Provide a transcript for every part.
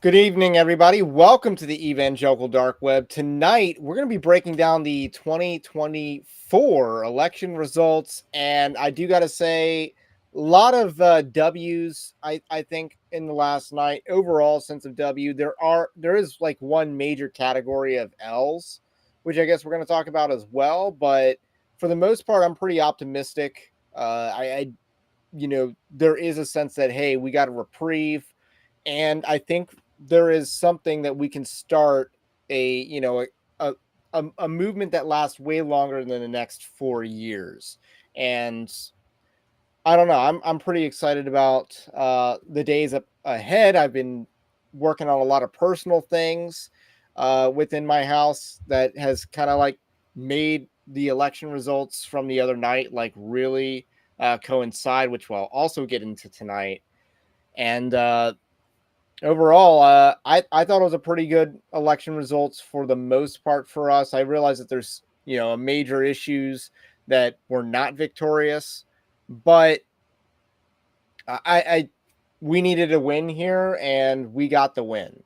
Good evening, everybody. Welcome to the Evangelical Dark Web. Tonight, we're going to be breaking down the 2024 election results. And I do got to say, a lot of W's, I think, in the last night. Overall sense of W. There is like one major category of L's, which I guess we're going to talk about as well. But for the most part, I'm pretty optimistic. There is a sense that, hey, we got a reprieve. And I think there is something that we can start a movement that lasts way longer than the next 4 years. And I don't know. I'm pretty excited about the days up ahead. I've been working on a lot of personal things within my house that has kind of like made the election results from the other night like really coincide, which we'll also get into tonight. And overall, I thought it was a pretty good election results for the most part for us. I realize that there's major issues that were not victorious, but I we needed a win here, and we got the win.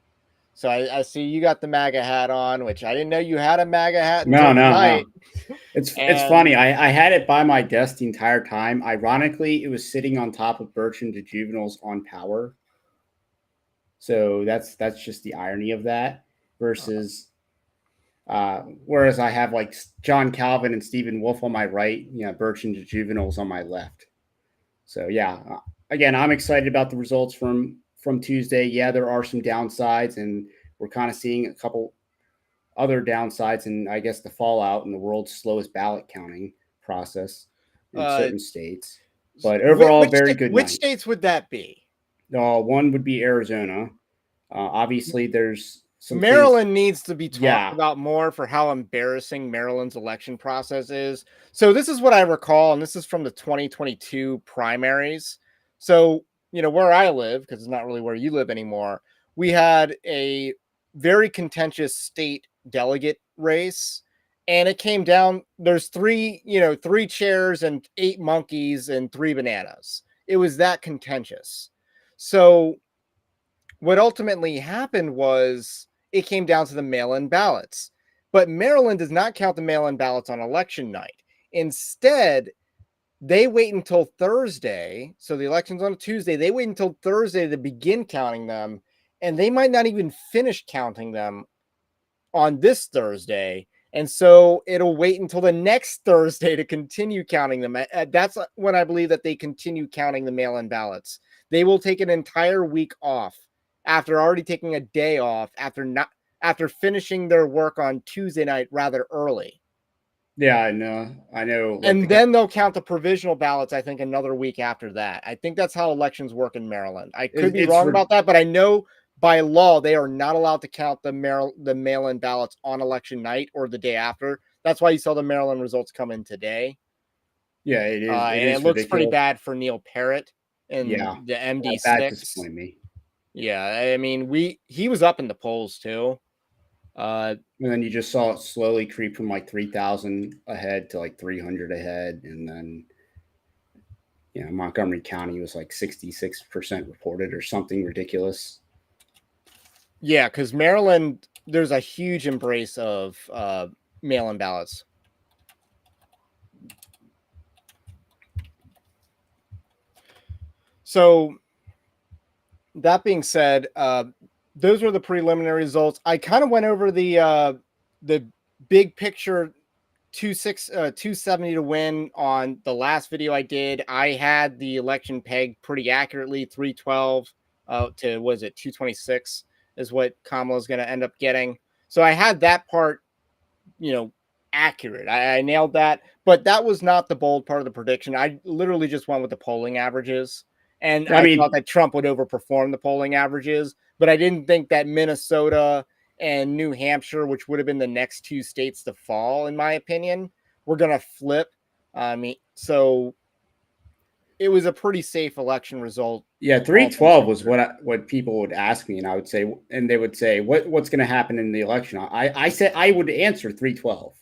So I see you got the MAGA hat on, which I didn't know you had a MAGA hat No, until no, tonight. no. It's And funny. I had it by my desk the entire time. Ironically, it was sitting on top of Bertrand de Juvenile's On Power. So that's just the irony of that. Versus, whereas I have like John Calvin and Stephen Wolfe on my right, Bertrand de Juvenile's on my left. So yeah, again, I'm excited about the results from Tuesday. Yeah, there are some downsides, and we're kind of seeing a couple other downsides, and I guess the fallout in the world's slowest ballot counting process in uh, certain states. But overall, very good which night. states would that be? One would be Arizona. Obviously, there's some things. Maryland needs to be talked Yeah, about more for how embarrassing Maryland's election process is. So this is what I recall, and this is from the 2022 primaries. So, where I live, because it's not really where you live anymore, we had a very contentious state delegate race. And it came down, there's three chairs and 8 monkeys and 3 bananas. It was that contentious. So what ultimately happened was it came down to the mail-in ballots. But Maryland does not count the mail-in ballots on election night. Instead, they wait until Thursday. So the election's on a Tuesday. They wait until Thursday to begin counting them. And they might not even finish counting them on this Thursday. And so it'll wait until the next Thursday to continue counting them. That's when I believe that they continue counting the mail-in ballots. They will take an entire week off after already taking a day off after finishing their work on Tuesday night rather early. yeah, I know. I know. Like And then they'll count the provisional ballots, I think, another week after that. I think that's how elections work in Maryland. I could be it's wrong about that, but I know by law they are not allowed to count the mail-in ballots on election night or the day after. That's why you saw the Maryland results come in today. yeah, it is. It And it is looks pretty ridiculous. bad for Neil Parrott and Yeah, the MD that sticks. disappointed me. Yeah, I mean, he was up in the polls too. And then you just saw it slowly creep from like 3,000 ahead to like 300 ahead, and then Montgomery County was like 66% reported or something ridiculous. Yeah, because Maryland, there's a huge embrace of mail-in ballots. So that being said, those were the preliminary results. I kind of went over the big picture 270 to win on the last video I did. I had the election pegged pretty accurately, 312 to was it 226 is what Kamala's going to end up getting. So I had that part, accurate. I nailed that, but that was not the bold part of the prediction. I literally just went with the polling averages. And I I thought mean, that Trump would overperform the polling averages, but I didn't think that Minnesota and New Hampshire, which would have been the next two states to fall, in my opinion, were going to flip. So it was a pretty safe election result. yeah, All things 312 was considered. what people would ask me, and I would say, and they would say, what's going to happen in the election? I said I would answer 312.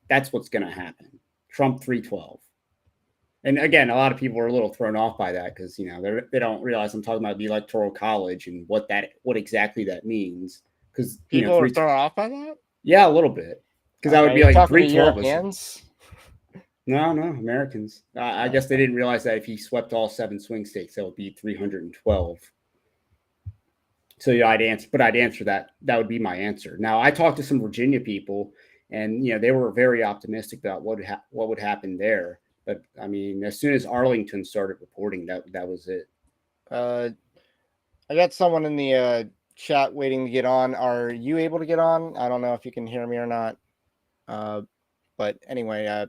That's what's going to happen. Trump 312. And again, a lot of people are a little thrown off by that because they don't realize I'm talking about the Electoral College and what exactly that means. Because People are three, thrown off by that. yeah, a little bit. Because that would Okay, be you're like talking to 312 is Europeans. no, Americans. I guess they didn't realize that if he swept all 7 swing states, that would be 312. So yeah, I'd answer that. That would be my answer. Now, I talked to some Virginia people, and they were very optimistic about what would happen there. But I mean, as soon as Arlington started reporting, that was it. I got someone in the chat waiting to get on. Are you able to get on? I don't know if you can hear me or not. But anyway,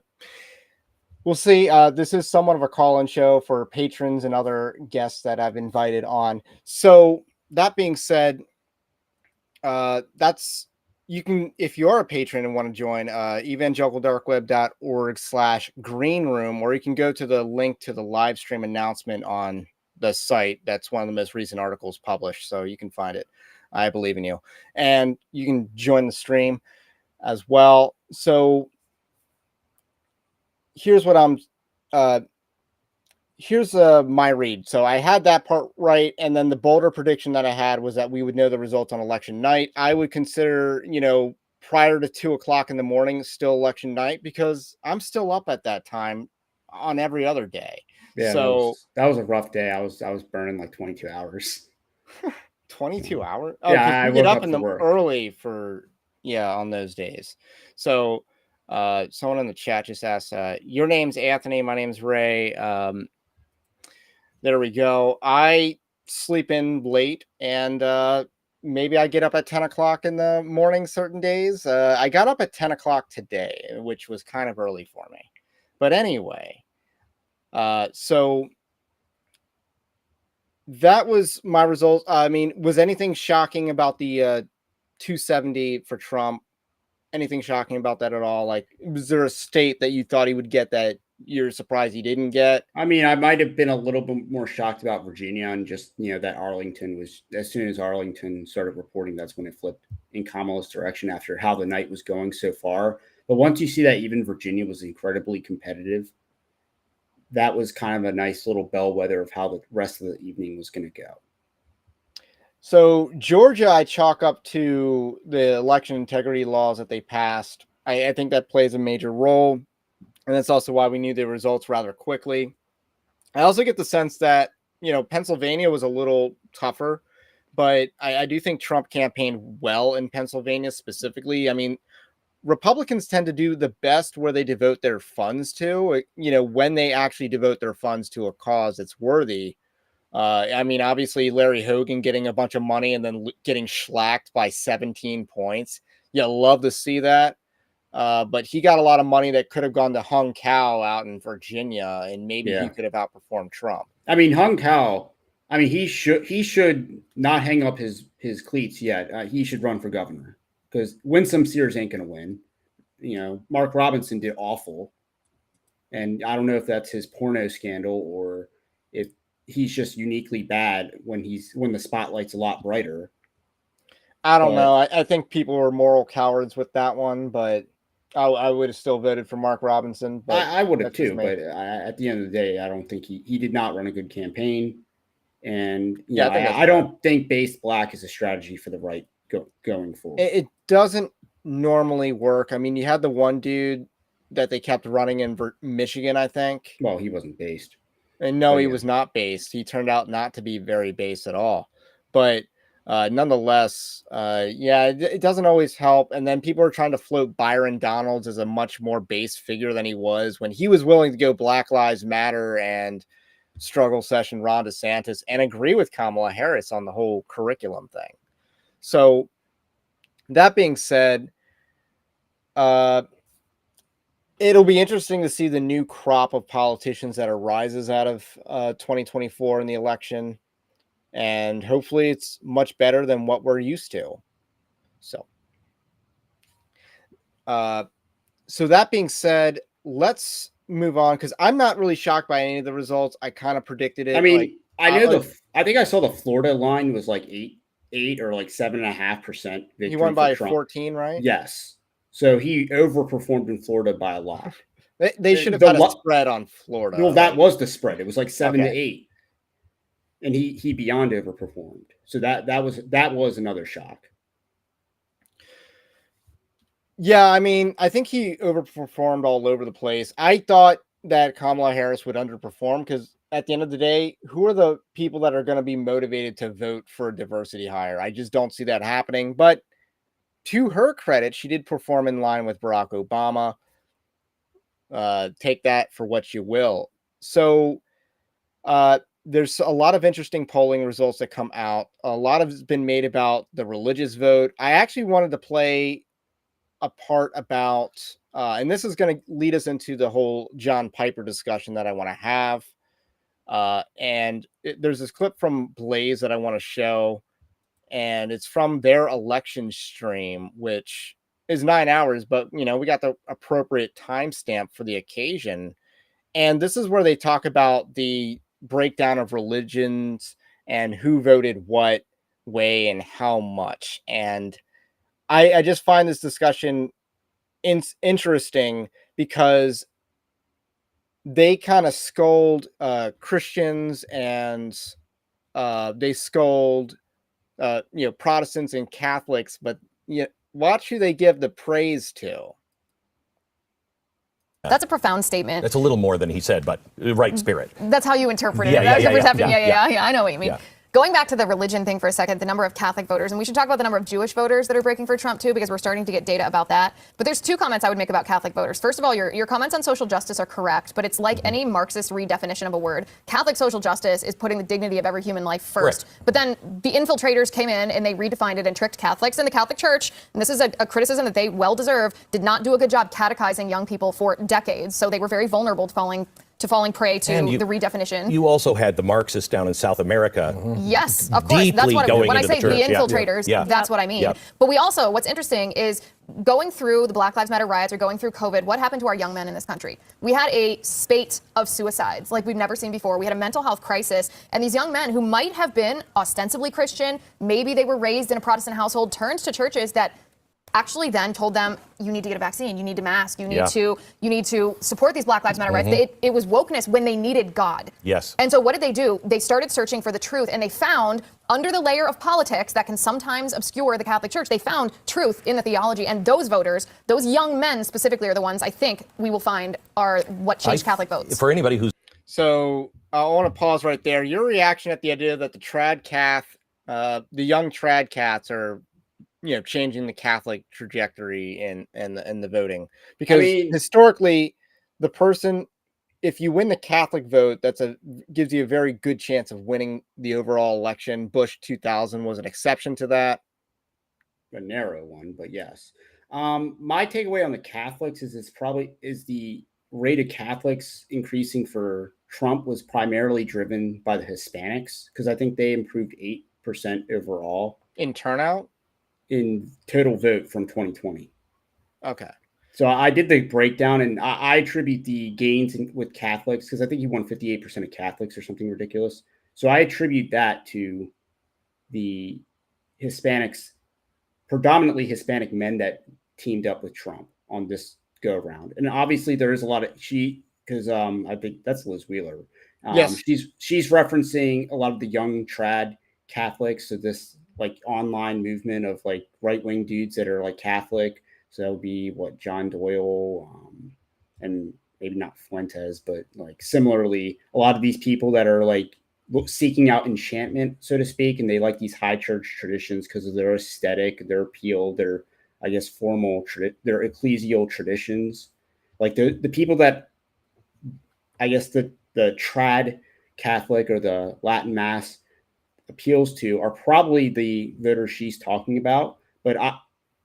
we'll see. This is somewhat of a call-in show for patrons and other guests that I've invited on. So that being said, that's you can, if you're a patron and want to join, evangelicaldarkweb.org/green room, or you can go to the link to the live stream announcement on the site. That's one of the most recent articles published, so you can find it. I believe in you, and you can join the stream as well. So here's what I'm here's my read. So I had that part right, and then the bolder prediction that I had was that we would know the results on election night. I would consider, prior to 2 o'clock in the morning, still election night, because I'm still up at that time on every other day. Yeah, So that was a rough day. I was burning like 22 hours. 22 hours. Oh, Yeah, because I you get woke up up in for the work. early for on those days. So someone in the chat just asked, your name's Anthony, my name's Ray. There we go. I sleep in late, and maybe I get up at 10 o'clock in the morning certain days. I got up at 10 o'clock today, which was kind of early for me. But anyway, so that was my result. I mean, was anything shocking about the 270 for Trump? Anything shocking about that at all? Like, was there a state that you thought he would get that you're surprised he didn't get? I mean, I might have been a little bit more shocked about Virginia and just, that Arlington was, as soon as Arlington started reporting, that's when it flipped in Kamala's direction after how the night was going so far. But once you see that even Virginia was incredibly competitive, that was kind of a nice little bellwether of how the rest of the evening was going to go. So Georgia, I chalk up to the election integrity laws that they passed. I think that plays a major role, and that's also why we knew the results rather quickly. I also get the sense that Pennsylvania was a little tougher, but I do think Trump campaigned well in Pennsylvania specifically. I mean, Republicans tend to do the best where they devote their funds to, when they actually devote their funds to a cause that's worthy. I mean, obviously, Larry Hogan getting a bunch of money and then getting schlacked by 17 points. You love to see that. But he got a lot of money that could have gone to Hung Cao out in Virginia, and maybe he could have outperformed Trump. I mean, Hung Cao, I mean, he should not hang up his cleats yet. He should run for governor because Winsome Sears ain't going to win. Mark Robinson did awful. And I don't know if that's his porno scandal or if he's just uniquely bad when the spotlight's a lot brighter. I don't know. I think people were moral cowards with that one, but I would have still voted for Mark Robinson. But I would have too. But at the end of the day, I don't think he did not run a good campaign. And I don't think based black is a strategy for the right going forward. It doesn't normally work. I mean, you had the one dude that they kept running in Michigan, I think. Well, he wasn't based. And no, he was not based. He turned out not to be very based at all. But nonetheless, it doesn't always help. And then people are trying to float Byron Donalds as a much more base figure than he was when he was willing to go Black Lives Matter and struggle session Ron DeSantis and agree with Kamala Harris on the whole curriculum thing. So that being said, it'll be interesting to see the new crop of politicians that arises out of 2024 in the election. And hopefully it's much better than what we're used to. So that being said, let's move on because I'm not really shocked by any of the results. I kind of predicted it. I mean, I think I saw the Florida line was like 8 or like 7.5% victory. He won by 14, right? Yes. So he overperformed in Florida by a lot. They should have had a spread on Florida. Well, that was the spread. It was like 7-8, and he beyond overperformed. So that was another shock. Yeah, I mean, I think he overperformed all over the place. I thought that Kamala Harris would underperform because at the end of the day, who are the people that are going to be motivated to vote for a diversity hire? I just don't see that happening. But to her credit, she did perform in line with Barack Obama. Take that for what you will. So there's a lot of interesting polling results that come out. A lot has been made about the religious vote. I actually wanted to play a part about, and this is going to lead us into the whole John Piper discussion that I want to have. There's this clip from Blaze that I want to show, and it's from their election stream, which is 9 hours, but we got the appropriate timestamp for the occasion. And this is where they talk about the breakdown of religions and who voted what way and how much. And I just find this discussion interesting because they kind of scold Christians and they scold Protestants and Catholics, but watch who they give the praise to. That's a profound statement. That's a little more than he said, but right spirit. That's how you interpret it. Yeah, That's yeah, your yeah, perception. Yeah, I know what you mean. Yeah. Going back to the religion thing for a second, the number of Catholic voters, and we should talk about the number of Jewish voters that are breaking for Trump too, because we're starting to get data about that. But there's two comments I would make about Catholic voters. First of all, your comments on social justice are correct, but it's like any Marxist redefinition of a word. Catholic social justice is putting the dignity of every human life first. Right. But then the infiltrators came in and they redefined it and tricked Catholics, and the Catholic Church, and this is a criticism that they well deserve, did not do a good job catechizing young people for decades. So they were very vulnerable to falling prey to the redefinition. You also had the Marxists down in South America. Yes, of course. That's what when I say the infiltrators, that's what I mean. But we also, what's interesting is going through the Black Lives Matter riots or going through COVID, what happened to our young men in this country? We had a spate of suicides like we've never seen before. We had a mental health crisis, and these young men who might have been ostensibly Christian, maybe they were raised in a Protestant household, turned to churches that actually then told them, you need to get a vaccine, you need to mask, you need to support these Black Lives Matter rights. It was wokeness when they needed God. Yes. And so what did they do? They started searching for the truth, and they found, under the layer of politics that can sometimes obscure the Catholic Church, they found truth in the theology. And those voters, those young men specifically, are the ones I think we will find are what changed Catholic votes. For anybody who's... So I want to pause right there. Your reaction at the idea that the young trad cats are changing the Catholic trajectory in the voting, because historically, the person, if you win the Catholic vote, gives you a very good chance of winning the overall election. Bush 2000 was an exception to that, a narrow one, but yes. My takeaway on the Catholics is the rate of Catholics increasing for Trump was primarily driven by the Hispanics, because I think they improved 8% overall in turnout. In total vote from 2020. Okay. So I did the breakdown, and I attribute the gains with Catholics, because I think he won 58% of Catholics or something ridiculous. So I attribute that to the Hispanics, predominantly Hispanic men that teamed up with Trump on this go around. And obviously there is a lot of because I think that's Liz Wheeler. Yes. She's referencing a lot of the young trad Catholics. So this like online movement of like right-wing dudes that are like Catholic. So that would be John Doyle, and maybe not Fuentes, but like similarly, a lot of these people that are like seeking out enchantment, so to speak, and they like these high church traditions because of their aesthetic, their appeal, their, I guess, formal, their ecclesial traditions. Like the people that, I guess, the trad Catholic or the Latin Mass appeals to are probably the voters she's talking about, but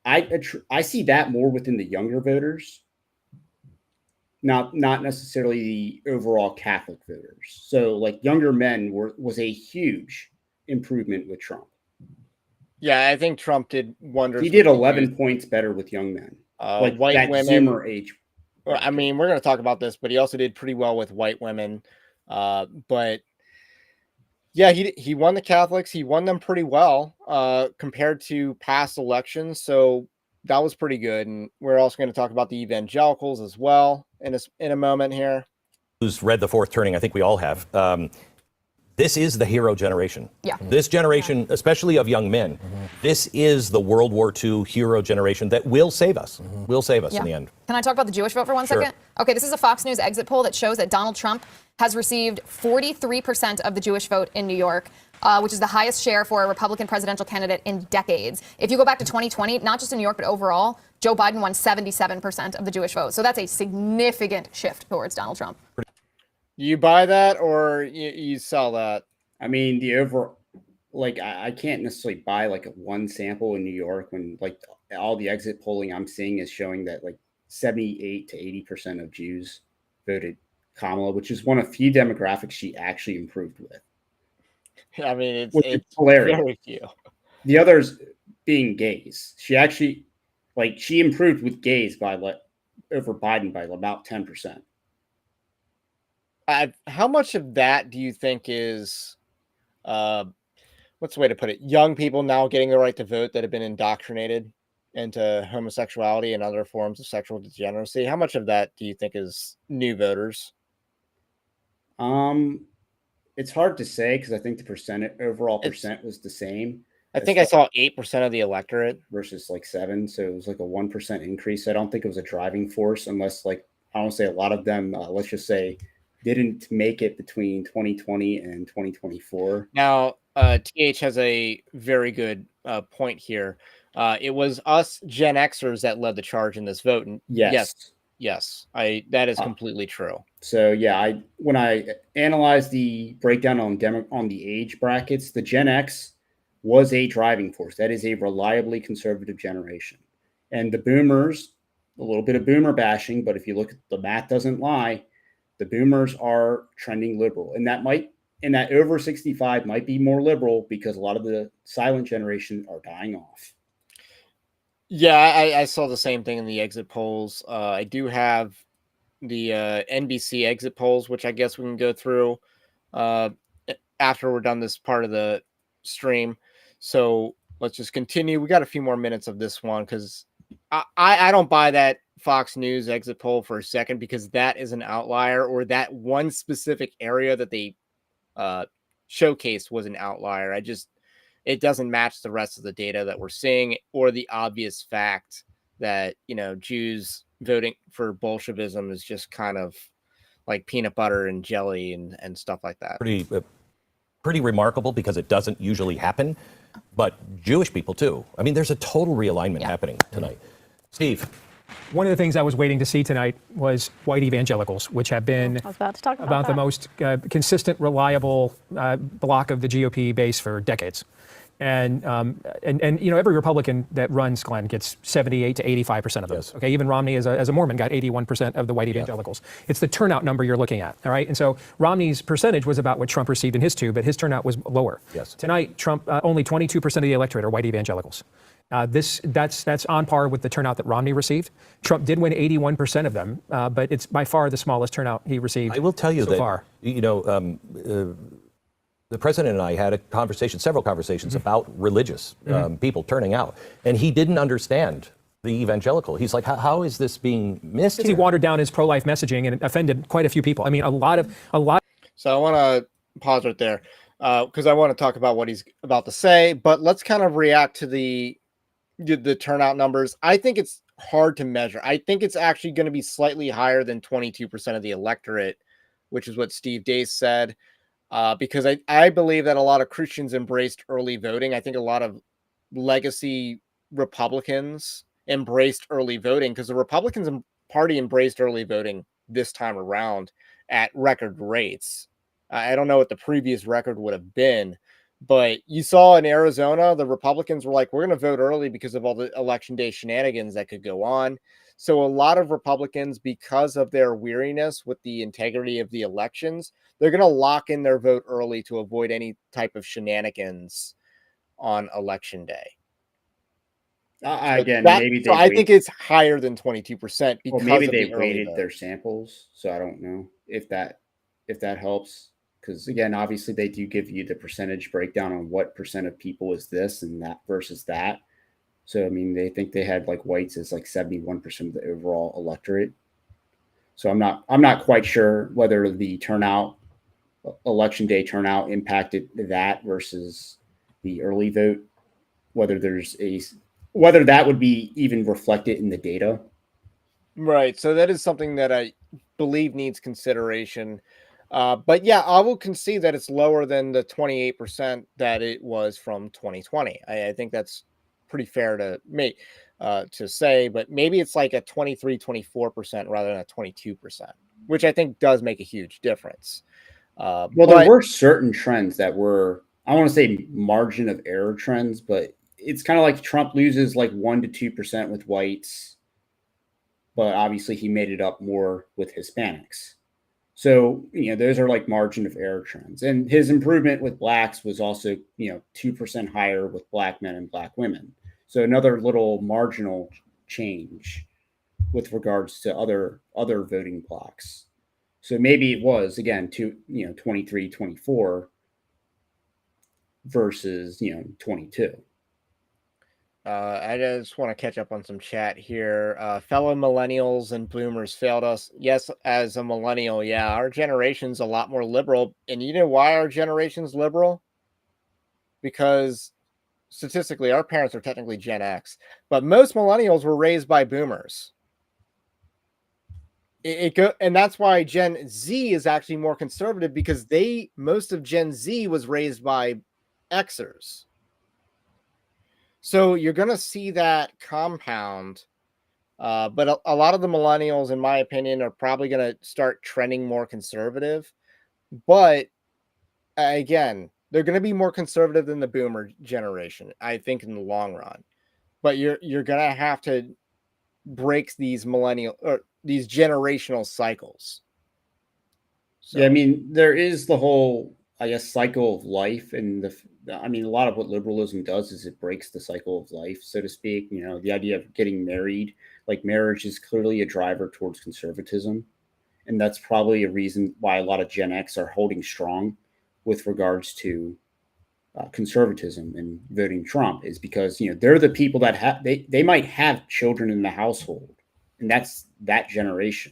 I see that more within the younger voters, not necessarily the overall Catholic voters. So like younger men was a huge improvement with Trump. Yeah, I think Trump did wonders. He did 11 points better with young men, like white that women. Zoomer age. I mean, we're going to talk about this, but he also did pretty well with white women. But yeah, he won the Catholics. He won them pretty well compared to past elections. So that was pretty good. And we're also going to talk about the evangelicals as well. in a moment here. Who's read The Fourth Turning? I think we all have. This is the hero generation. Yeah. This generation, especially of young men, this is the World War II hero generation that will save us. Will save us in the end. Can I talk about the Jewish vote for one second? Okay, this is a Fox News exit poll that shows that Donald Trump has received 43% of the Jewish vote in New York, which is the highest share for a Republican presidential candidate in decades. If you go back to 2020, not just in New York, but overall, Joe Biden won 77% of the Jewish vote. So that's a significant shift towards Donald Trump. You buy that or you sell that? I mean, the overall, like, I can't necessarily buy like a one sample in New York when like all the exit polling I'm seeing is showing that like 78 to 80% of Jews voted Kamala, which is one of few demographics she actually improved with. I mean, it's hilarious. Very few. The others being gays. She actually, like, she improved with gays by over Biden by about 10%. How much of that do you think is, what's the way to put it? Young people now getting the right to vote that have been indoctrinated into homosexuality and other forms of sexual degeneracy. How much of that do you think is new voters? It's hard to say because I think the overall percent was the same. I think I saw 8% of the electorate versus like 7%, so it was like a 1% increase. I don't think it was a driving force, unless like I don't say a lot of them. Let's just say didn't make it between 2020 and 2024. Now, TH has a very good point here. It was us Gen Xers that led the charge in this vote. And yes, that is completely true. So yeah, when I analyzed the breakdown on the age brackets, the Gen X was a driving force. That is a reliably conservative generation. And the boomers, a little bit of boomer bashing, but if you look at the math doesn't lie, the boomers are trending liberal. And that over 65 might be more liberal because a lot of the silent generation are dying off. Yeah, I saw the same thing in the exit polls. I do have the NBC exit polls, which I guess we can go through after we're done this part of the stream. So let's just continue. We got a few more minutes of this one because I don't buy that Fox News exit poll for a second, because that is an outlier, or that one specific area that they showcased was an outlier. It doesn't match the rest of the data that we're seeing, or the obvious fact that, Jews voting for Bolshevism is just kind of like peanut butter and jelly and stuff like that. Pretty remarkable, because it doesn't usually happen, but Jewish people too. I mean, there's a total realignment happening tonight. Steve. One of the things I was waiting to see tonight was white evangelicals, which have been I was about to talk about the most consistent, reliable block of the GOP base for decades. And every Republican that runs, Glenn, gets 78 to 85% of those. Okay, even Romney as a Mormon got 81% of the white evangelicals. It's the turnout number you're looking at, all right? And so Romney's percentage was about what Trump received in his two, but his turnout was lower. Yes. Tonight, Trump only 22% of the electorate are white evangelicals. That's on par with the turnout that Romney received. Trump did win 81% of them, but it's by far the smallest turnout he received. I will tell you so that far. The president and I had several conversations about religious people turning out, and he didn't understand the evangelical. He's like, how is this being missed? He watered down his pro-life messaging and offended quite a few people. I mean, a lot. So I want to pause right there because I want to talk about what he's about to say, but let's kind of react to the turnout numbers. I think it's hard to measure. I think it's actually going to be slightly higher than 22% of the electorate, which is what Steve Deace said. Because I believe that a lot of Christians embraced early voting. I think a lot of legacy Republicans embraced early voting because the Republicans Party embraced early voting this time around at record rates. I don't know what the previous record would have been, but you saw in Arizona, the Republicans were like, we're going to vote early because of all the election day shenanigans that could go on. So a lot of Republicans, because of their weariness with the integrity of the elections, they're going to lock in their vote early to avoid any type of shenanigans on election day. I think it's higher than 22% because maybe of they the early weighted vote. their samples. So I don't know if that helps. Because again, obviously they do give you the percentage breakdown on what percent of people is this and that versus that. So, I mean, they think they had like whites as like 71% of the overall electorate. So I'm not quite sure whether the election day turnout impacted that versus the early vote, whether that would be even reflected in the data. Right. So that is something that I believe needs consideration. But yeah, I will concede that it's lower than the 28% that it was from 2020. I think that's pretty fair to make to say, but maybe it's like a 23-24% rather than a 22%, which I think does make a huge difference. Well, there were certain trends that were, I want to say margin of error trends, but it's kind of like Trump loses like 1 to 2% with whites, but obviously he made it up more with Hispanics. So, those are like margin of error trends. And his improvement with blacks was also, 2% higher with black men and black women. So another little marginal change with regards to other voting blocks. So maybe it was, again, 23, 24 versus, 22. I just want to catch up on some chat here. Fellow millennials and boomers failed us. Yes, as a millennial, yeah, our generation's a lot more liberal. And you know why our generation's liberal? Because statistically, our parents are technically Gen X, but most millennials were raised by boomers. And that's why Gen Z is actually more conservative, because most of Gen Z was raised by Xers. So you're going to see that compound. But a lot of the millennials, in my opinion, are probably going to start trending more conservative. But again, they're going to be more conservative than the boomer generation, I think, in the long run. But you're going to have to break these these generational cycles. So. Yeah, I mean, there is the whole, I guess, cycle of life, and a lot of what liberalism does is it breaks the cycle of life, so to speak. The idea of getting married, like marriage is clearly a driver towards conservatism, and that's probably a reason why a lot of Gen X are holding strong with regards to conservatism and voting Trump, is because they're the people that they might have children in the household, and that's that generation.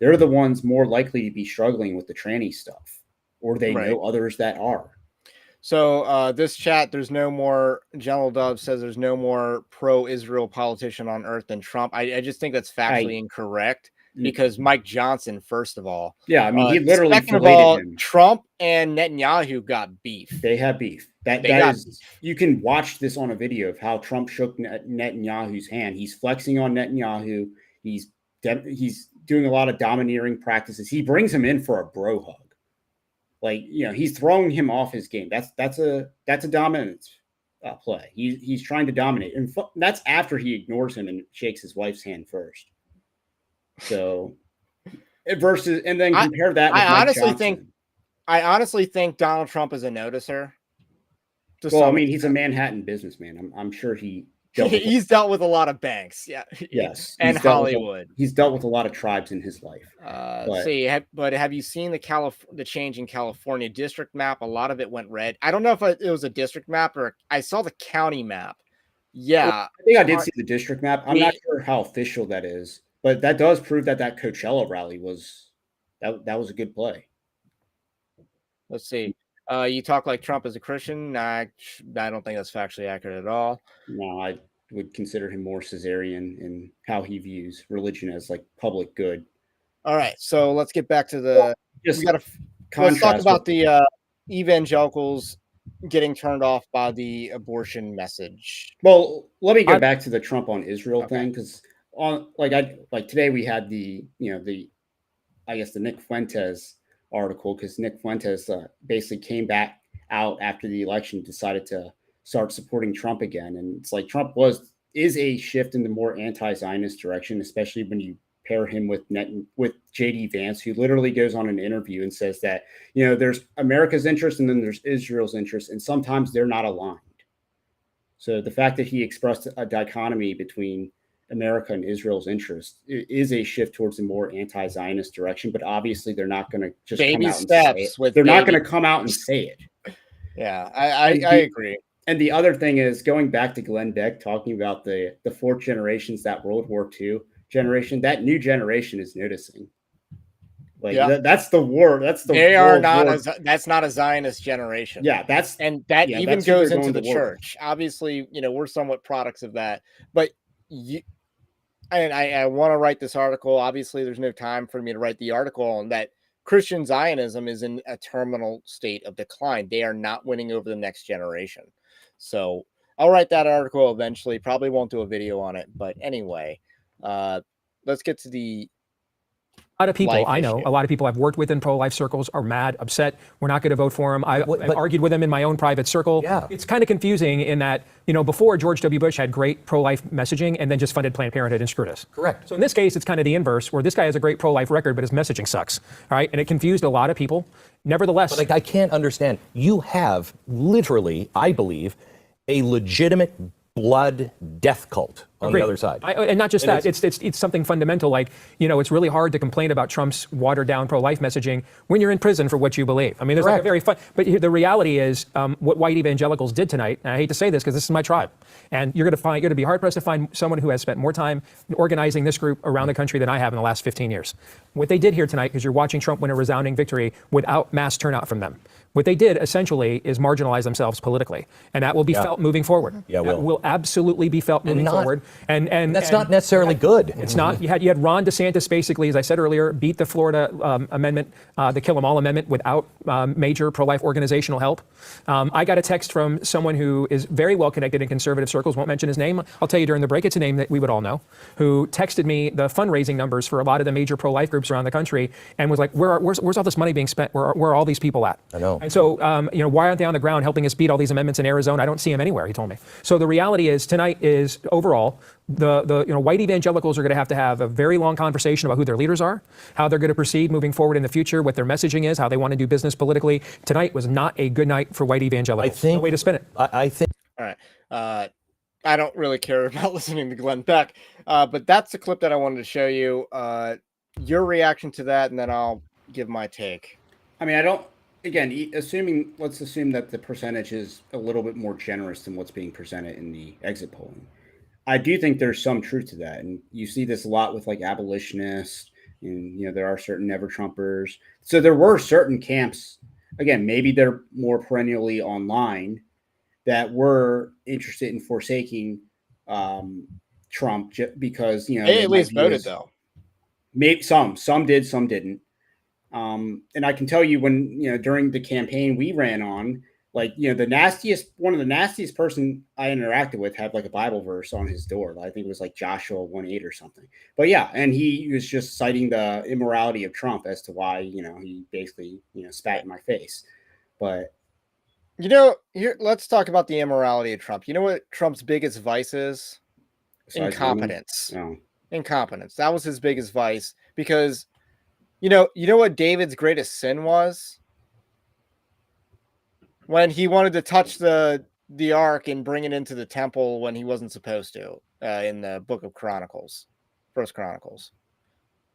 They're the ones more likely to be struggling with the tranny stuff, or they know others that are. So this chat, there's no more, General Dove says there's no more pro-Israel politician on earth than Trump. I just think that's factually incorrect, because Mike Johnson, first of all. Yeah, I mean, he literally second of all, him. Trump and Netanyahu got beef. They have beef. That is, beef. You can watch this on a video of how Trump shook Netanyahu's hand. He's flexing on Netanyahu. He's doing a lot of domineering practices. He brings him in for a bro hug. Like, he's throwing him off his game. That's a dominance play. He's trying to dominate, and that's after he ignores him and shakes his wife's hand first. So, versus, and then compare that with Mike Johnson. I honestly think Donald Trump is a noticer. Well, I mean, he's a Manhattan businessman. I'm sure he's dealt with a lot of banks. Yeah. Yes. And Hollywood. He's dealt with a lot of tribes in his life. But have you seen the change in California district map? A lot of it went red. I don't know if it was a district map, or I saw the county map. Yeah. Well, I think I did see the district map. I'm not sure how official that is, but that does prove that Coachella rally was a good play. Let's see. You talk like Trump is a Christian. I don't think that's factually accurate at all. No, I would consider him more Caesarian in how he views religion as like public good. All right, so let's get back to the. Let's talk about the evangelicals getting turned off by the abortion message. Well, let me get back to the Trump on Israel thing, because today we had the Nick Fuentes article, because Nick Fuentes basically came back out after the election, decided to start supporting Trump again, and it's like Trump is a shift in the more anti-Zionist direction, especially when you pair him with JD Vance, who literally goes on an interview and says that there's America's interest and then there's Israel's interest, and sometimes they're not aligned. So the fact that he expressed a dichotomy between America and Israel's interest is a shift towards a more anti-Zionist direction, but obviously they're not going to just come out and say it. They're not going to come out and say it. Yeah, I agree. And the other thing is, going back to Glenn Beck talking about the fourth generations, that World War II generation, that new generation is noticing. Like Yeah. that's the war. That's the They are World not War. as that's not a Zionist generation. Yeah, And that yeah, even that's who they're goes into going the to war with. church. Obviously, we're somewhat products of that. But you and I want to write this article. Obviously, there's no time for me to write the article on that. Christian Zionism is in a terminal state of decline. They are not winning over the next generation. So I'll write that article eventually. Probably won't do a video on it. But anyway, let's get to the A lot of people life I know, issue. a lot of people I've worked with in pro-life circles are mad, upset. We're not going to vote for him. I've argued with them in my own private circle. Yeah. It's kind of confusing in that, before George W. Bush had great pro-life messaging and then just funded Planned Parenthood and screwed us. Correct. So in this case, it's kind of the inverse, where this guy has a great pro-life record, but his messaging sucks. All right, and it confused a lot of people. Nevertheless, But I can't understand. You have literally, I believe, a legitimate blood death cult on the other side. And not just that, it's something fundamental like, it's really hard to complain about Trump's watered down pro-life messaging when you're in prison for what you believe. I mean, there's like a very fun, but the reality is what white evangelicals did tonight, and I hate to say this because this is my tribe, and you're going to be hard pressed to find someone who has spent more time organizing this group around the country than I have in the last 15 years. What they did here tonight, because you're watching Trump win a resounding victory without mass turnout from them. What they did essentially is marginalize themselves politically, and that will be felt moving forward. Yeah, that will absolutely be felt moving forward. And that's not necessarily good. It's not. You had Ron DeSantis basically, as I said earlier, beat the Florida amendment, the Kill 'Em All amendment, without major pro-life organizational help. I got a text from someone who is very well connected in conservative circles. Won't mention his name. I'll tell you during the break. It's a name that we would all know. Who texted me the fundraising numbers for a lot of the major pro-life groups around the country, and was like, "Where's all this money being spent? Where are all these people at?" I know. And so, why aren't they on the ground helping us beat all these amendments in Arizona? I don't see them anywhere, he told me. So the reality is tonight is overall, the white evangelicals are going to have a very long conversation about who their leaders are, how they're going to proceed moving forward in the future, what their messaging is, how they want to do business politically. Tonight was not a good night for white evangelicals. I think, no way to spin it. I think. All right. I don't really care about listening to Glenn Beck, but that's the clip that I wanted to show you. Your reaction to that, and then I'll give my take. I mean, let's assume that the percentage is a little bit more generous than what's being presented in the exit polling. I do think there's some truth to that. And you see this a lot with like abolitionists, and, there are certain never Trumpers. So there were certain camps, again, maybe they're more perennially online, that were interested in forsaking Trump because, They at least voted though. Maybe some did, some didn't. And I can tell you when, during the campaign we ran on, like, one of the nastiest person I interacted with had like a Bible verse on his door. I think it was like Joshua 1:8 or something. But yeah, and he was just citing the immorality of Trump as to why, he basically, spat in my face. But here, let's talk about the immorality of Trump. You know what Trump's biggest vice is? Incompetence. No. Incompetence. That was his biggest vice because you know what David's greatest sin was? When he wanted to touch the ark and bring it into the temple when he wasn't supposed to, in the book of Chronicles, First Chronicles,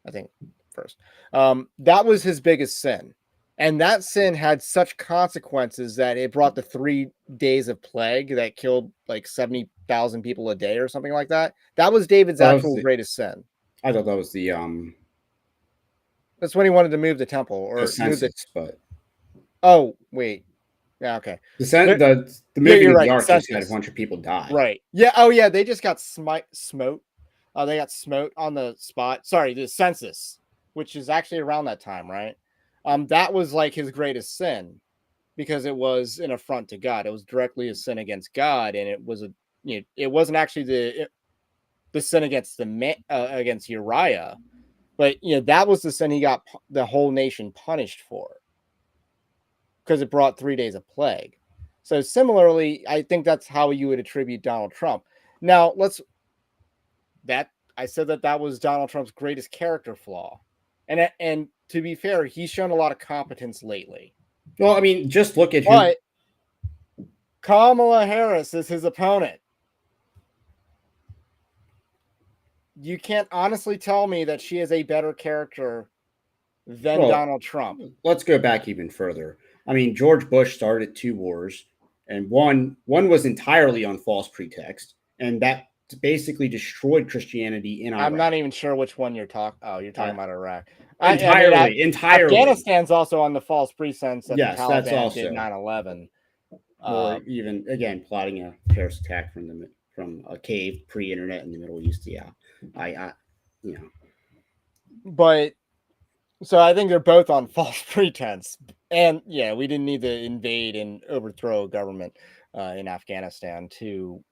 I think first. That was his biggest sin. And that sin had such consequences that it brought the 3 days of plague that killed like 70,000 people a day or something like that. That was David's actual greatest sin. I thought that was the That's when he wanted to move the temple or the census, but oh wait. Yeah, okay. The moving you're of right, the ark just had a census. bunch of people die. Right. Yeah. Oh yeah, they just got smote. They got smote on the spot. Sorry, the census, which is actually around that time, right? That was like his greatest sin because it was an affront to God. It was directly a sin against God, and it was it wasn't actually the sin against against Uriah, but that was the sin he got the whole nation punished for because it brought 3 days of plague. So similarly, I think that's how you would attribute Donald Trump. Now I said that was Donald Trump's greatest character flaw, and to be fair, he's shown a lot of competence lately. Well, I mean, just look at but Kamala Harris is his opponent. You can't honestly tell me that she is a better character than Donald Trump. Let's go back even further. I mean, George Bush started 2 wars, and one was entirely on false pretext, and that basically destroyed Christianity in Iraq. I'm not even sure which one you're talking. Oh, you're talking about Iraq. Entirely. Afghanistan's also on the false pretense that Yes, the that's Taliban also did 9/11. or even again plotting a terrorist attack from a cave pre-internet in the Middle East. Yeah, I you know. But so I think they're both on false pretense. And yeah, we didn't need to invade and overthrow a government in Afghanistan to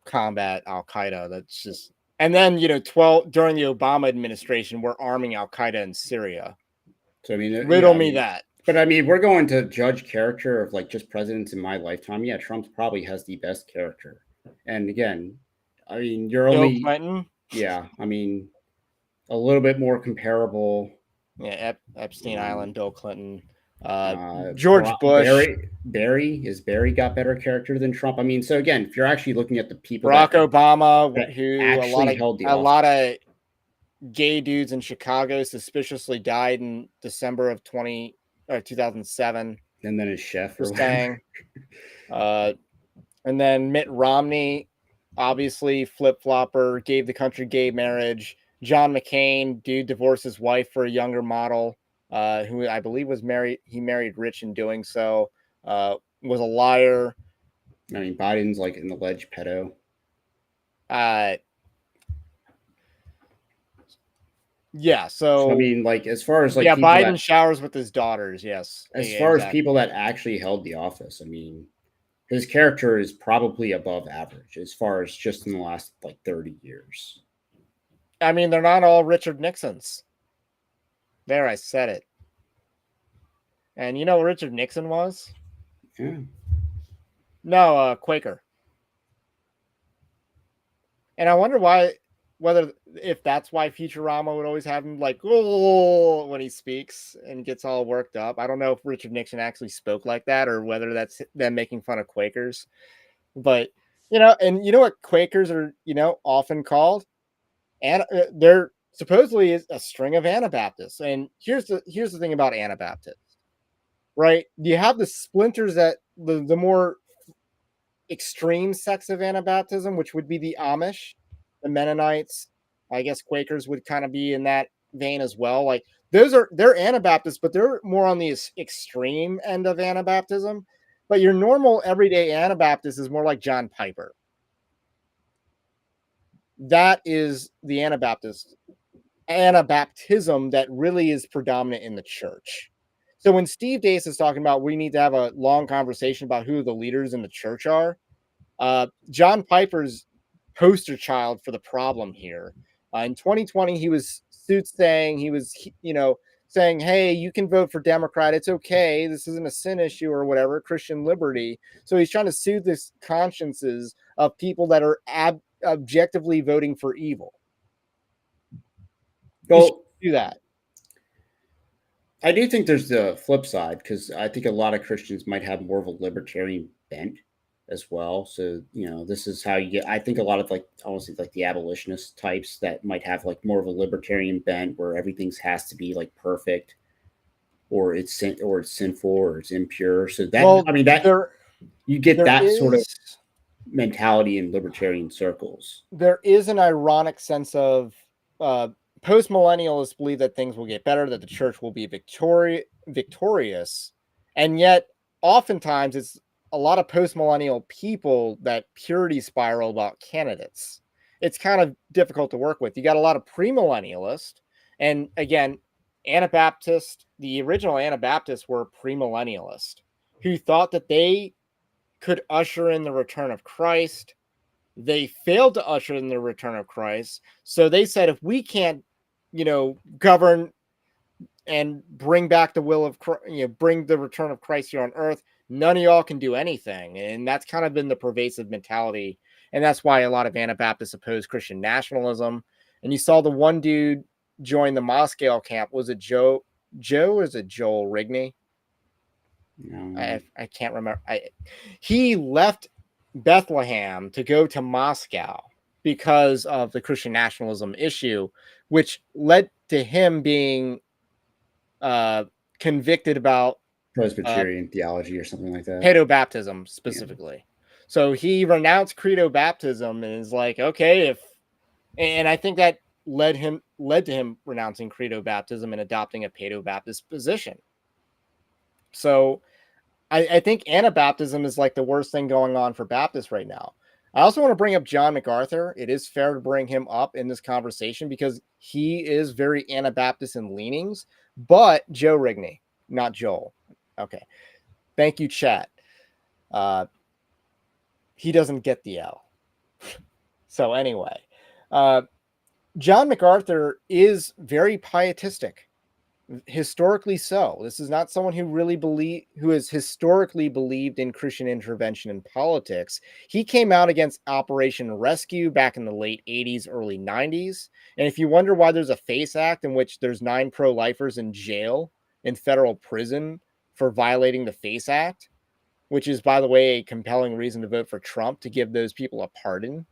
combat Al Qaeda. That's just, and then 12 during the Obama administration, we're arming Al Qaeda in Syria. So I mean, Riddle me that. But I mean, we're going to judge character of like just presidents in my lifetime. Yeah, Trump probably has the best character. And again, I mean, you're Bill only Clinton. Yeah, I mean, a little bit more comparable. Yeah, Epstein Island, Bill Clinton, George Bush, Barry got better character than Trump. I mean, so again, if you're actually looking at the people, Barack that Obama, who actually held the office. lot of gay dudes in Chicago suspiciously died in December of 2007. And then his chef was saying, and then Mitt Romney, obviously flip-flopper, gave the country gay marriage. John McCain, dude, divorced his wife for a younger model, who I believe was married. He married rich in doing so. Was a liar. I mean, Biden's like an alleged pedo. Yeah. So I mean, like as far as like Biden showers with his daughters. Yes. As far as people that actually held the office, I mean, his character is probably above average as far as just in the last like 30 years. I mean, they're not all Richard Nixons. There, I said it. And you know what Richard Nixon was? Yeah. No, Quaker. And I wonder if that's why Futurama would always have him like, oh, when he speaks and gets all worked up. I don't know if Richard Nixon actually spoke like that or whether that's them making fun of Quakers. But, and you know what Quakers are, often called? And they're supposedly is a string of Anabaptists. And here's the thing about Anabaptists, right? You have the splinters that the more extreme sects of Anabaptism, which would be the Amish, the Mennonites. I guess Quakers would kind of be in that vein as well. Like they're Anabaptists, but they're more on the extreme end of Anabaptism. But your normal everyday Anabaptist is more like John Piper. That is the Anabaptism that really is predominant in the church. So when Steve Deace is talking about we need to have a long conversation about who the leaders in the church are, John Piper's poster child for the problem here. In 2020, he was soothsaying. He was, saying, hey, you can vote for Democrat. It's okay. This isn't a sin issue or whatever, Christian liberty. So he's trying to soothe the consciences of people that are objectively voting for evil. Well, do that. I do think there's the flip side because I think a lot of Christians might have more of a libertarian bent as well. So, this is how you get, I think a lot of like, honestly, like the abolitionist types that might have like more of a libertarian bent where everything has to be like perfect or it's sinful or it's impure. So that, you get that sort of mentality in libertarian circles. There is an ironic sense of post-millennialists believe that things will get better, that the church will be victorious. And yet oftentimes it's a lot of post-millennial people that purity spiral about candidates. It's kind of difficult to work with. You got a lot of premillennialists. And again, Anabaptist, the original Anabaptists were premillennialists who thought that they could usher in the return of Christ. They failed to usher in the return of Christ. So they said, if we can't, govern and bring back the will of Christ, bring the return of Christ here on earth, none of y'all can do anything. And that's kind of been the pervasive mentality. And that's why a lot of Anabaptists oppose Christian nationalism. And you saw the one dude join the Moscow camp. Was it Joe or is it Joel Rigney? No. I can't remember. He left Bethlehem to go to Moscow because of the Christian nationalism issue, which led to him being convicted about Presbyterian theology or something like that. Pedobaptism specifically. Yeah. So he renounced credo baptism and is like, okay, and I think that led to him renouncing credo baptism and adopting a paedo-Baptist position. So I think Anabaptism is like the worst thing going on for Baptists right now. I also want to bring up John MacArthur. It is fair to bring him up in this conversation because he is very Anabaptist in leanings, but Joe Rigney, not Joel. Okay. Thank you, chat. He doesn't get the L. So anyway, John MacArthur is very pietistic. Historically so. This is not someone who has historically believed in Christian intervention in politics. He came out against Operation Rescue back in the late 80s, early 90s. And if you wonder why there's a FACE Act in which there's 9 pro-lifers in jail in federal prison for violating the FACE Act, which is, by the way, a compelling reason to vote for Trump to give those people a pardon.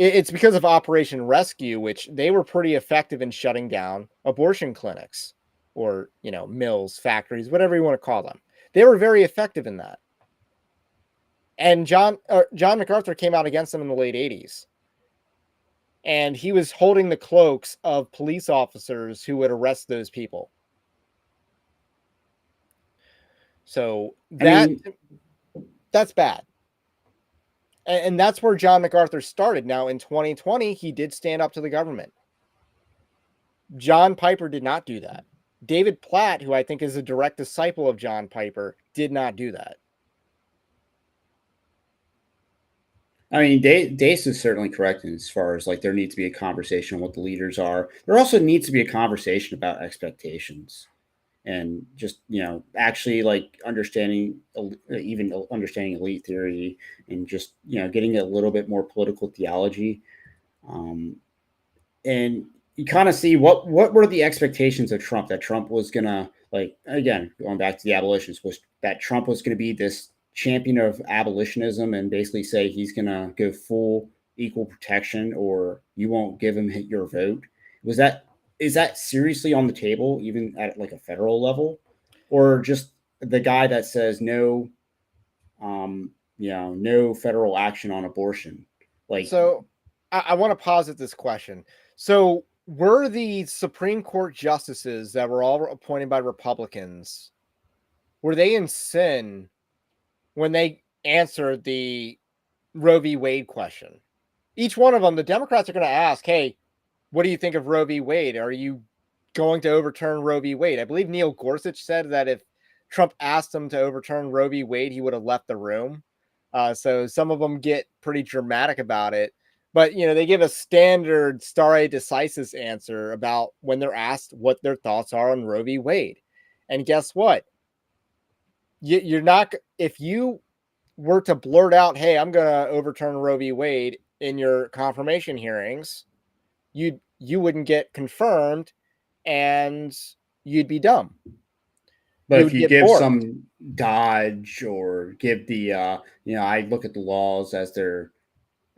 It's because of Operation Rescue, which they were pretty effective in shutting down abortion clinics or, mills, factories, whatever you want to call them. They were very effective in that. And John MacArthur came out against them in the late 80s. And he was holding the cloaks of police officers who would arrest those people. So that's bad. And that's where John MacArthur started. Now, in 2020, he did stand up to the government. John Piper did not do that. David Platt, who I think is a direct disciple of John Piper, did not do that. I mean, Dace is certainly correct as far as there needs to be a conversation on what the leaders are. There also needs to be a conversation about expectations. And just, actually understanding elite theory and just, getting a little bit more political theology. And you kind of see what were the expectations of Trump, that Trump was going to, again, going back to the abolitionists, was that Trump was going to be this champion of abolitionism and basically say he's going to go full equal protection or you won't give him your vote. Is that seriously on the table, even at a federal level, or just the guy that says no, no federal action on abortion? So I want to posit this question. So were the Supreme Court justices that were all appointed by Republicans, were they in sin when they answered the Roe v. Wade question? Each one of them, the Democrats are going to ask, hey, what do you think of Roe v. Wade? Are you going to overturn Roe v. Wade? I believe Neil Gorsuch said that if Trump asked him to overturn Roe v. Wade, he would have left the room. So some of them get pretty dramatic about it. But, they give a standard stare decisis answer about when they're asked what their thoughts are on Roe v. Wade. And guess what? You're not, if you were to blurt out, hey, I'm going to overturn Roe v. Wade in your confirmation hearings, you wouldn't get confirmed and you'd be dumb. But if you give some dodge or give the I look at the laws as they're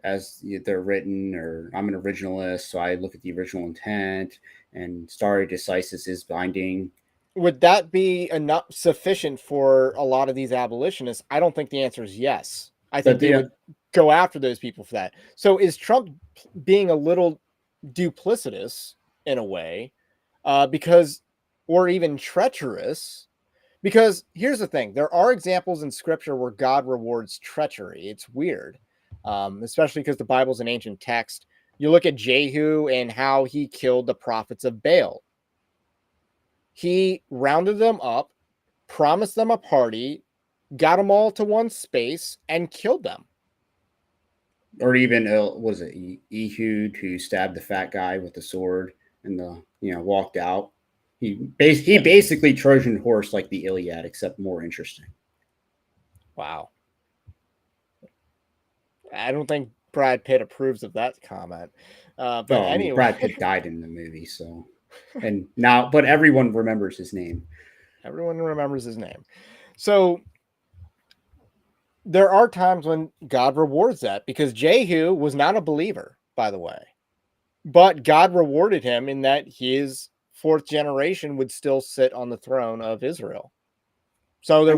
written, or I'm an originalist, so I look at the original intent, and stare decisis is binding. Would that be enough sufficient for a lot of these abolitionists? I don't think the answer is yes. I think they would go after those people for that. So is Trump being a little duplicitous in a way, or even treacherous? Because here's the thing, there are examples in scripture where God rewards treachery. It's weird, especially because the Bible's an ancient text. You look at Jehu and how he killed the prophets of Baal. He rounded them up, promised them a party, got them all to one space, and killed them. Or even was it Ehud who stabbed the fat guy with the sword and walked out? He basically Trojan horse like the Iliad, except more interesting. Wow. I don't think Brad Pitt approves of that comment. Anyway, Brad Pitt died in the movie, so but everyone remembers his name. Everyone remembers his name. So there are times when God rewards that, because Jehu was not a believer, by the way, but God rewarded him in that his fourth generation would still sit on the throne of Israel. So there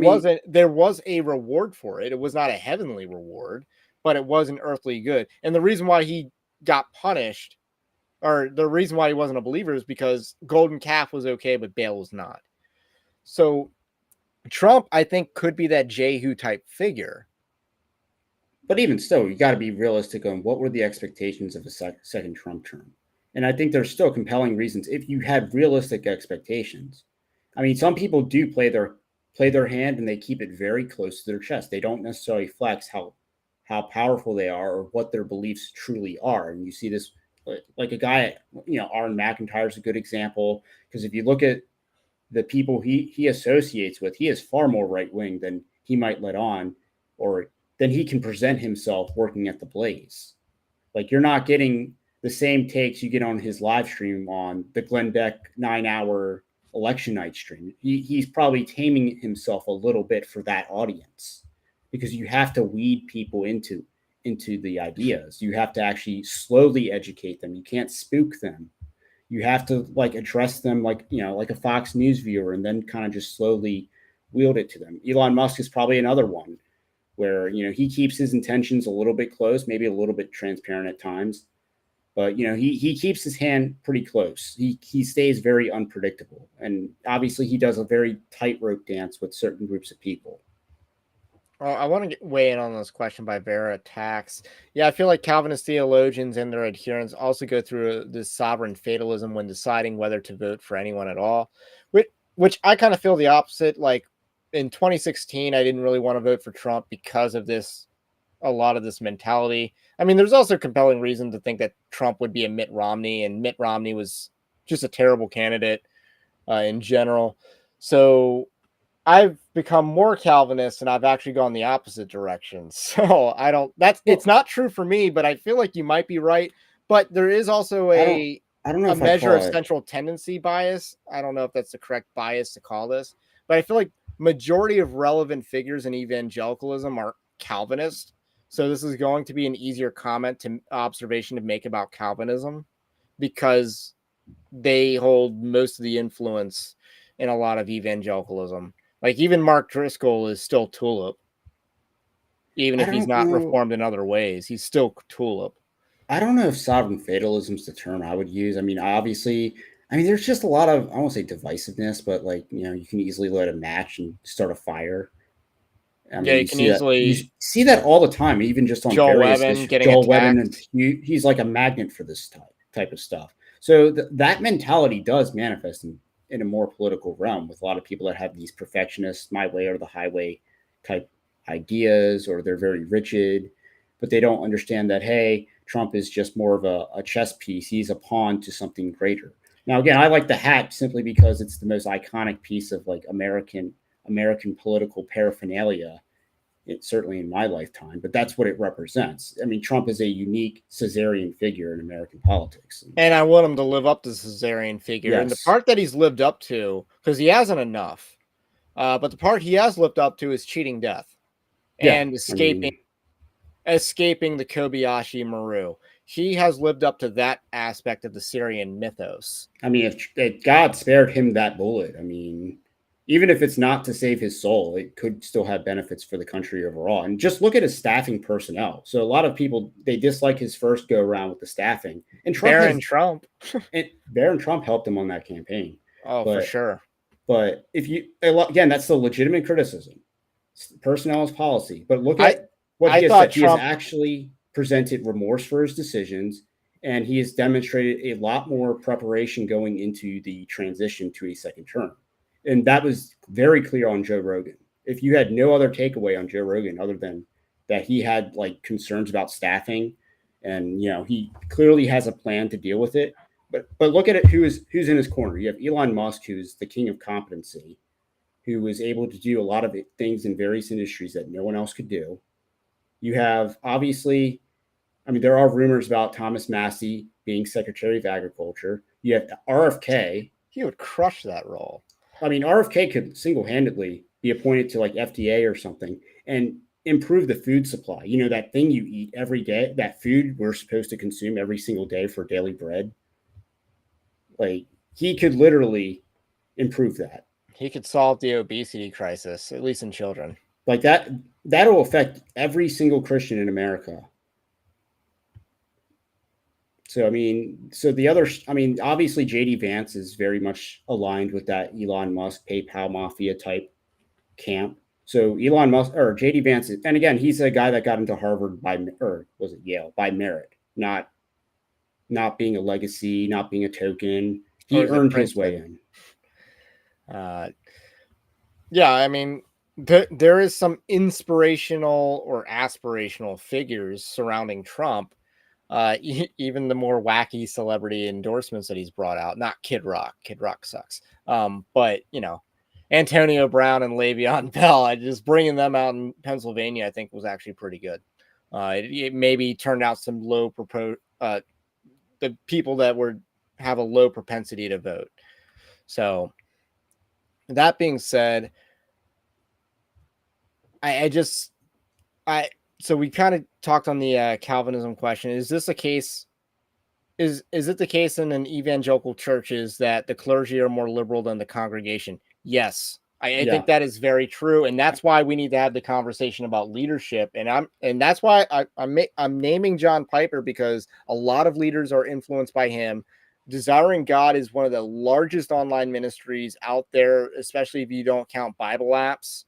was a reward for it. It was not a heavenly reward, but it was an earthly good. And the reason why he got punished, or the reason why he wasn't a believer is because golden calf was okay, but Baal was not. So Trump, I think, could be that Jehu type figure. But even so, you got to be realistic on what were the expectations of a second Trump term. And I think there's still compelling reasons if you had realistic expectations. I mean, some people do play their hand and they keep it very close to their chest. They don't necessarily flex how powerful they are or what their beliefs truly are. And you see this like a guy, Aaron McIntyre is a good example, because if you look at the people he associates with, he is far more right wing than he might let on, or than he can present himself working at the Blaze. Like, you're not getting the same takes you get on his live stream on the Glenn Beck 9-hour election night stream. He's probably taming himself a little bit for that audience, because you have to weed people into the ideas. You have to actually slowly educate them. You can't spook them. You have to address them like a Fox News viewer, and then kind of just slowly wield it to them. Elon Musk is probably another one where, he keeps his intentions a little bit close, maybe a little bit transparent at times, but, he keeps his hand pretty close. He stays very unpredictable. And obviously he does a very tightrope dance with certain groups of people. I want to weigh in on this question by Vera Tax. Yeah, I feel like Calvinist theologians and their adherents also go through this sovereign fatalism when deciding whether to vote for anyone at all, which I kind of feel the opposite. Like in 2016, I didn't really want to vote for Trump because of a lot of this mentality. I mean, there's also compelling reason to think that Trump would be a Mitt Romney, and Mitt Romney was just a terrible candidate in general. So I've become more Calvinist, and I've actually gone the opposite direction. So it's not true for me, but I feel like you might be right. But there is also I don't know a if measure of it central tendency bias. I don't know if that's the correct bias to call this, but I feel like majority of relevant figures in evangelicalism are Calvinist. So this is going to be an easier observation to make about Calvinism, because they hold most of the influence in a lot of evangelicalism. Like even Mark Driscoll is still tulip. Even if he's not reformed in other ways, he's still tulip. I don't know if sovereign fatalism is the term I would use. I mean, there's just a lot of, I won't say divisiveness, but you can easily light a match and start a fire. I mean, you can easily you see that all the time, even just on Joel various Webben issues. getting Joel attacked. Webben, and he's like a magnet for this type of stuff. So that mentality does manifest in a more political realm, with a lot of people that have these perfectionist, my way or the highway type ideas, or they're very rigid, but they don't understand that, hey, Trump is just more of a chess piece. He's a pawn to something greater. Now, again, I like the hat simply because it's the most iconic piece of American political paraphernalia, certainly in my lifetime, but that's what it represents. I mean, Trump is a unique Caesarean figure in American politics. And I want him to live up to the Caesarean figure. Yes. And the part that he's lived up to, because he hasn't enough, but the part he has lived up to is cheating death and escaping the Kobayashi Maru. He has lived up to that aspect of the Syrian mythos. I mean, if God spared him that bullet, I mean, even if it's not to save his soul, it could still have benefits for the country overall. And just look at his staffing personnel. So a lot of people, they dislike his first go around with the staffing. And Barron Trump helped him on that campaign. Oh, for sure. But again, that's the legitimate criticism. Personnel is policy. But look at what he has said. He has actually presented remorse for his decisions, and he has demonstrated a lot more preparation going into the transition to a second term. And that was very clear on Joe Rogan. If you had no other takeaway on Joe Rogan other than that he had concerns about staffing, and he clearly has a plan to deal with it. But look at it, who's in his corner. You have Elon Musk, who's the king of competency, who was able to do a lot of things in various industries that no one else could do. You have, obviously, there are rumors about Thomas Massey being Secretary of Agriculture. You have RFK. He would crush that role. RFK could single-handedly be appointed to FDA or something and improve the food supply. That thing you eat every day, that food we're supposed to consume every single day for daily bread. He could literally improve that. He could solve the obesity crisis, at least in children. That'll affect every single Christian in America. So, I mean, so the other, I mean, obviously JD Vance is very much aligned with that Elon Musk PayPal mafia type camp. So Elon Musk or JD Vance, and again, he's a guy that got into Harvard or was it Yale by merit, not being a legacy, not being a token. He earned his way in. Yeah, I mean, there is some inspirational or aspirational figures surrounding Trump. Even the more wacky celebrity endorsements that he's brought out. Not Kid Rock. Kid Rock sucks. But Antonio Brown and Le'Veon Bell. Just bringing them out in Pennsylvania, I think, was actually pretty good. It maybe turned out some the people that have a low propensity to vote. So that being said, so we kind of talked on the Calvinism question. Is this a case? Is it the case in an evangelical churches that the clergy are more liberal than the congregation? Yes, I think that is very true, and that's why we need to have the conversation about leadership. And that's why I'm naming John Piper, because a lot of leaders are influenced by him. Desiring God is one of the largest online ministries out there, especially if you don't count Bible apps.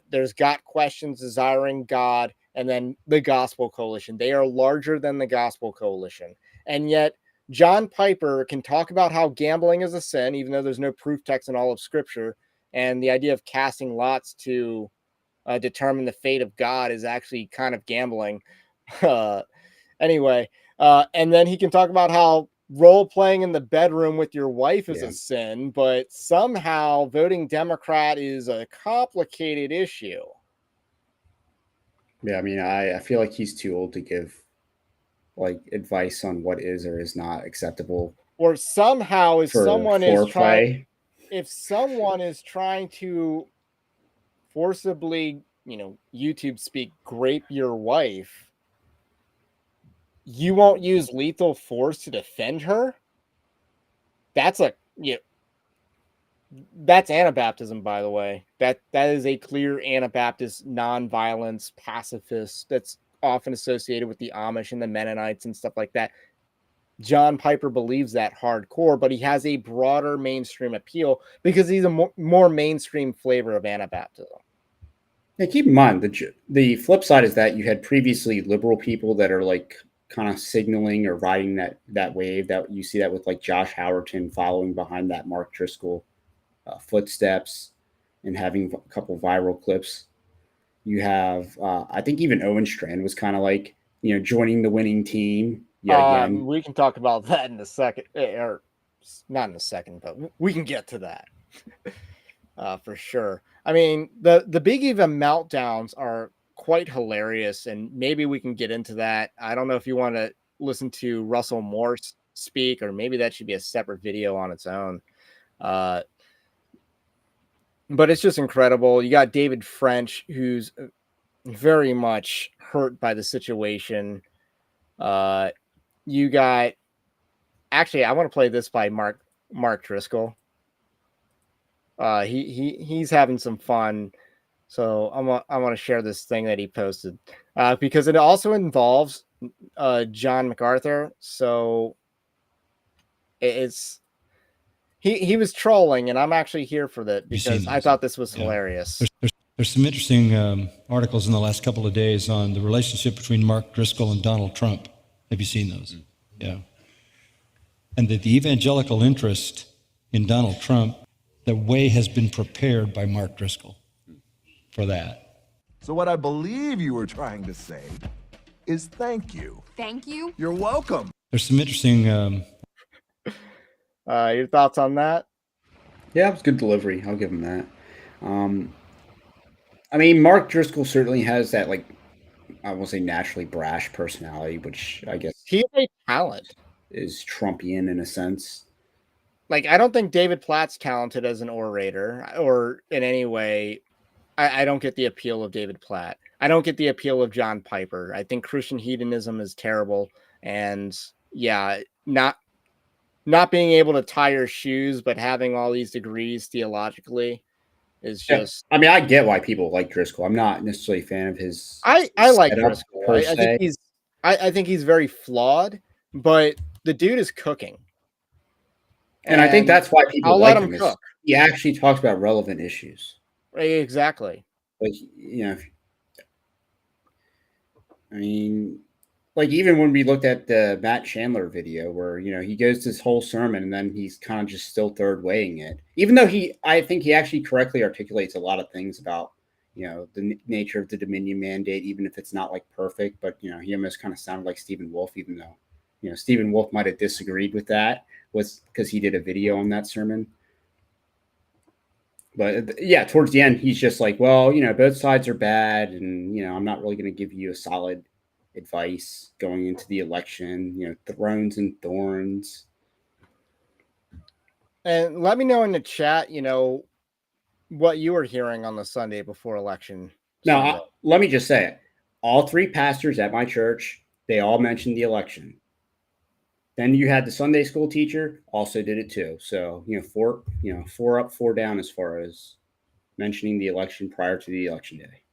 There's Got Questions, Desiring God, and then the Gospel Coalition. They are larger than the Gospel Coalition. And yet John Piper can talk about how gambling is a sin, even though there's no proof text in all of Scripture. And the idea of casting lots to determine the fate of God is actually kind of gambling. Anyway, and then he can talk about how role playing in the bedroom with your wife is a sin, but somehow voting Democrat is a complicated issue. Yeah, I mean, I feel like he's too old to give like advice on what is or is not acceptable. Or somehow if someone is trying to forcibly, YouTube speak, grape your wife, you won't use lethal force to defend her? That's that's Anabaptism, by the way. That is a clear Anabaptist non-violence pacifist that's often associated with the Amish and the Mennonites and stuff like that. John Piper believes that hardcore, but he has a broader mainstream appeal because he's a more mainstream flavor of Anabaptism. Yeah, keep in mind the flip side is that you had previously liberal people that are like kind of signaling or riding that wave. That you see that with like Josh Howerton following behind that Mark Driscoll footsteps and having a couple viral clips. You have, I think even Owen Strand was kind of like, joining the winning team yet again. We can talk about that in a second, or not in a second, but we can get to that for sure. I mean, the Big Eva meltdowns are quite hilarious, and maybe we can get into that. I don't know if you want to listen to Russell Morse speak, or maybe that should be a separate video on its own. But it's just incredible. You got David French, who's very much hurt by the situation. You got, actually, I want to play this by Mark Driscoll. He's having some fun. So I want to share this thing that he posted because it also involves John MacArthur. So he was trolling, and I'm actually here for that because I thought this was hilarious. There's some interesting articles in the last couple of days on the relationship between Mark Driscoll and Donald Trump. Have you seen those? Yeah. And that the evangelical interest in Donald Trump, the way has been prepared by Mark Driscoll for that. So what I believe you were trying to say is thank you. Thank you. You're welcome. There's some interesting... your thoughts on that? Yeah, it was good delivery. I'll give him that. I mean, Mark Driscoll certainly has that, like, I won't say naturally brash personality, which I guess he has a talent. Is Trumpian in a sense. Like, I don't think David Platt's talented as an orator or in any way. I don't get the appeal of David Platt. I don't get the appeal of John Piper. I think Christian hedonism is terrible. And yeah, not being able to tie your shoes, but having all these degrees theologically is just... I mean, I get why people like Driscoll. I'm not necessarily a fan of his... I like Driscoll. I think he's very flawed, but the dude is cooking. And I think that's why people I'll like let him him. cook. He actually talks about relevant issues. Exactly. Like, I mean, like even when we looked at the Matt Chandler video where, he goes this whole sermon and then he's kind of just still third weighing it, even though I think he actually correctly articulates a lot of things about, the nature of the Dominion mandate, even if it's not like perfect, but, he almost kind of sounded like Stephen Wolfe, even though, Stephen Wolfe might've disagreed with that because he did a video on that sermon. But yeah, towards the end, he's just like, well, both sides are bad. And, I'm not really going to give you a solid advice going into the election, thrones and thorns. And let me know in the chat, what you were hearing on the Sunday before election. Now, let me just say it. All three pastors at my church, they all mentioned the election. Then you had the Sunday school teacher also did it too. So, four up, four down as far as mentioning the election prior to the election day.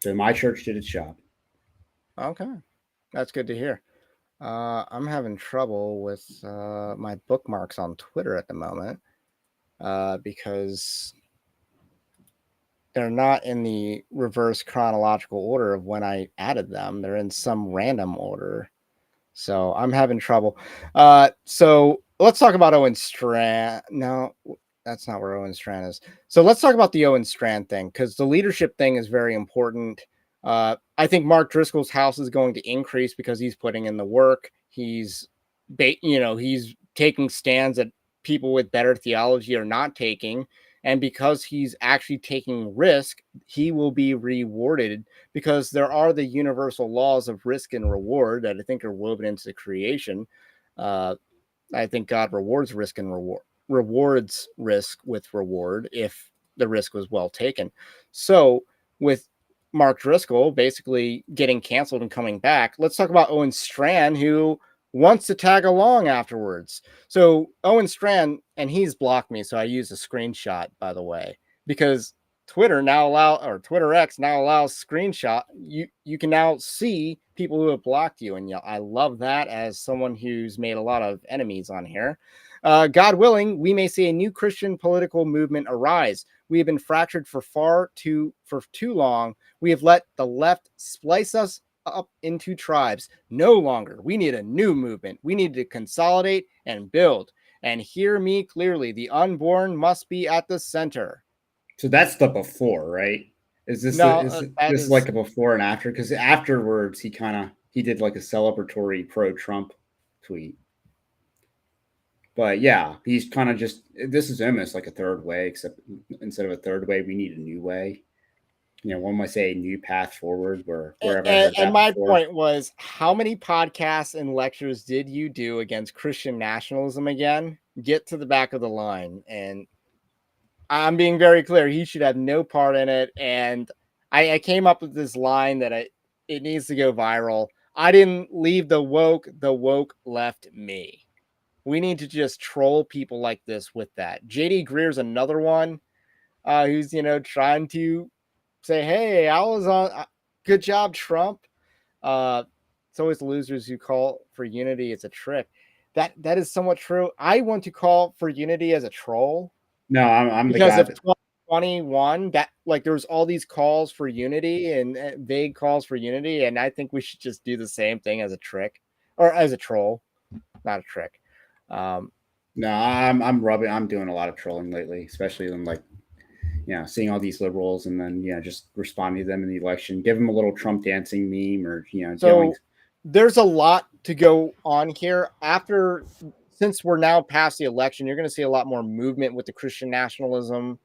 So my church did its job. Okay. That's good to hear. I'm having trouble with my bookmarks on Twitter at the moment because they're not in the reverse chronological order of when I added them. They're in some random order. So I'm having trouble. So let's talk about Owen Strand. No, that's not where Owen Strand is. So let's talk about the Owen Strand thing, because the leadership thing is very important. I think Mark Driscoll's house is going to increase because he's putting in the work. He's taking stands that people with better theology are not taking. And because he's actually taking risk, he will be rewarded, because there are the universal laws of risk and reward that I think are woven into creation. I think God rewards risk and rewards risk with reward if the risk was well taken. So with Mark Driscoll basically getting canceled and coming back, let's talk about Owen Strand, who wants to tag along afterwards. So Owen Strand, and he's blocked me, so I use a screenshot, by the way, because Twitter X now allows screenshot. You can now see people who have blocked you, and I love that as someone who's made a lot of enemies on here. God willing, we may see a new Christian political movement arise. We have been fractured for too long. We have let the left splice us up into tribes. No longer. We need a new movement. We need to consolidate and build. And hear me clearly, the unborn must be at the center. So that's the before, right? Is this like a before and after? Because afterwards he did like a celebratory pro-Trump tweet. But yeah, he's kind of just, this is almost like a third way, except instead of a third way, we need a new way. One might say a new path forward wherever. And my point was, how many podcasts and lectures did you do against Christian nationalism again? Get to the back of the line. And I'm being very clear. He should have no part in it. And I came up with this line that it needs to go viral. I didn't leave the woke left me. We need to just troll people like this with that. JD Greer's another one who's, trying to say, hey, I was on. Good job, Trump. It's always the losers who call for unity. It's a trick. That is somewhat true. I want to call for unity as a troll. No, I'm because the guy of 2021. That there's all these calls for unity and vague calls for unity, and I think we should just do the same thing as a trick or as a troll, not a trick. No, I'm doing a lot of trolling lately, especially in seeing all these liberals and then just responding to them in the election, give them a little Trump dancing meme or So there's a lot to go on here. Since we're now past the election, you're going to see a lot more movement with the Christian nationalism,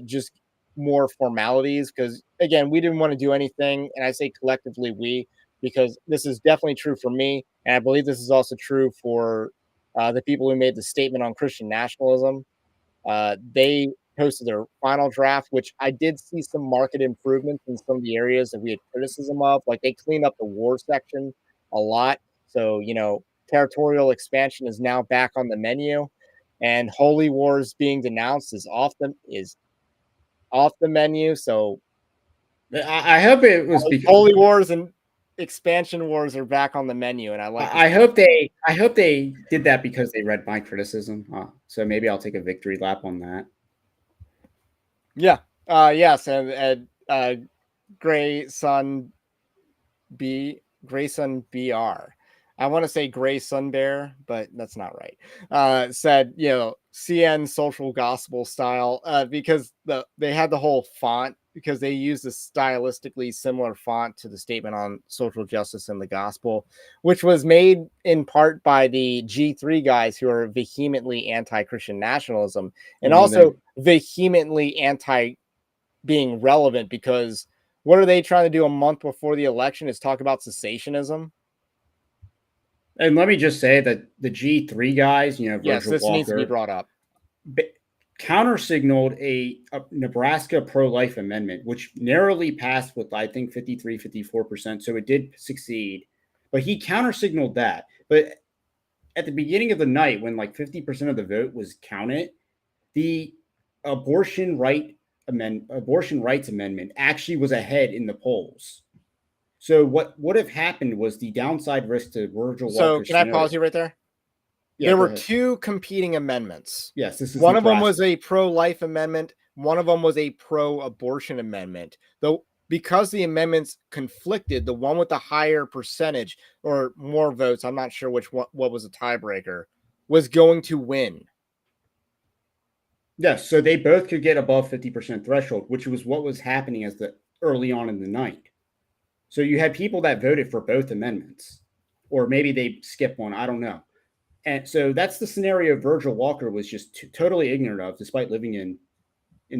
just more formalities, because again, we didn't want to do anything, and I say collectively we, because this is definitely true for me, and I believe this is also true for the people who made the statement on Christian nationalism. They posted their final draft, which I did see some market improvements in some of the areas that we had criticism of. Like they cleaned up the war section a lot. So, territorial expansion is now back on the menu, and holy wars being denounced is off the menu. So I hope it was holy wars and expansion wars are back on the menu, and I like. I hope they did that because they read my criticism. So maybe I'll take a victory lap on that. Yeah. Yes, and Gray Sun BR. I want to say Gray Sun Bear, but that's not right. Said, CN social gospel style, because they had the whole font, because they used a stylistically similar font to the statement on social justice and the gospel, which was made in part by the G3 guys who are vehemently anti-Christian nationalism and also vehemently anti being relevant, because what are they trying to do a month before the election is talk about cessationism? And let me just say that the G3 guys, Yes, Virgil this needs to be Walker, brought up. counter-signaled a Nebraska pro-life amendment, which narrowly passed with, I think, 53, 54%. So it did succeed. But he counter-signaled that. But at the beginning of the night, when like 50% of the vote was counted, the abortion rights amendment actually was ahead in the polls. So what would have happened was the downside risk to Virgil Walker. So can I pause you right there? Yeah, there were two competing amendments. Yes, this is one Nebraska. of them was a pro-life amendment. One of them was a pro-abortion amendment. Though because the amendments conflicted, the one with the higher percentage or more votes, I'm not sure which one, what was a tiebreaker, was going to win. Yes, so they both could get above 50% threshold, which was what was happening as the early on in the night. So you had people that voted for both amendments, or maybe they skipped one. I don't know. And so that's the scenario Virgil Walker was just totally ignorant of, despite living in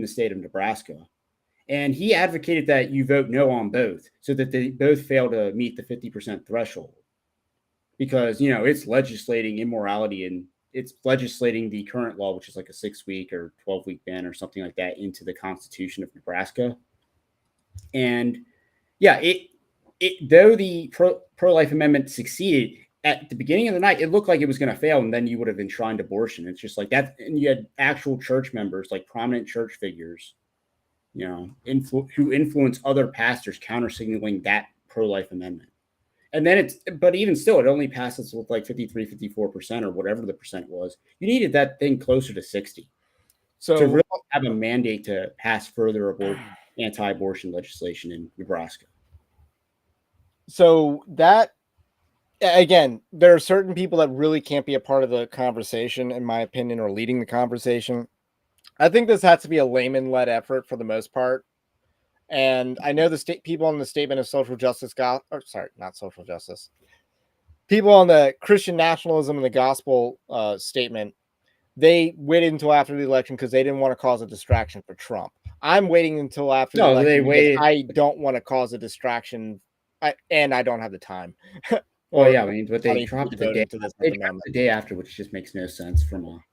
the state of Nebraska. And he advocated that you vote no on both, so that they both fail to meet the 50% threshold. Because, it's legislating immorality, and it's legislating the current law, which is like a 6-week or 12-week ban or something like that, into the Constitution of Nebraska. And yeah, though the pro-life amendment succeeded, at the beginning of the night, it looked like it was going to fail, and then you would have enshrined abortion. It's just like that. And you had actual church members, like prominent church figures, who influence other pastors counter-signaling that pro-life amendment. And then but even still, it only passes with like 53, 54% or whatever the percent was. You needed that thing closer to 60. So to really have a mandate to pass further anti-abortion legislation in Nebraska. So that, again, there are certain people that really can't be a part of the conversation, in my opinion, or leading the conversation. I think this has to be a layman-led effort for the most part. And I know the people on the statement of social justice, people on the Christian nationalism and the gospel statement, they waited until after the election because they didn't want to cause a distraction for Trump. I'm waiting until after the election because I don't want to cause a distraction, and I don't have the time. Well, yeah, but they dropped it the day after, which just makes no sense from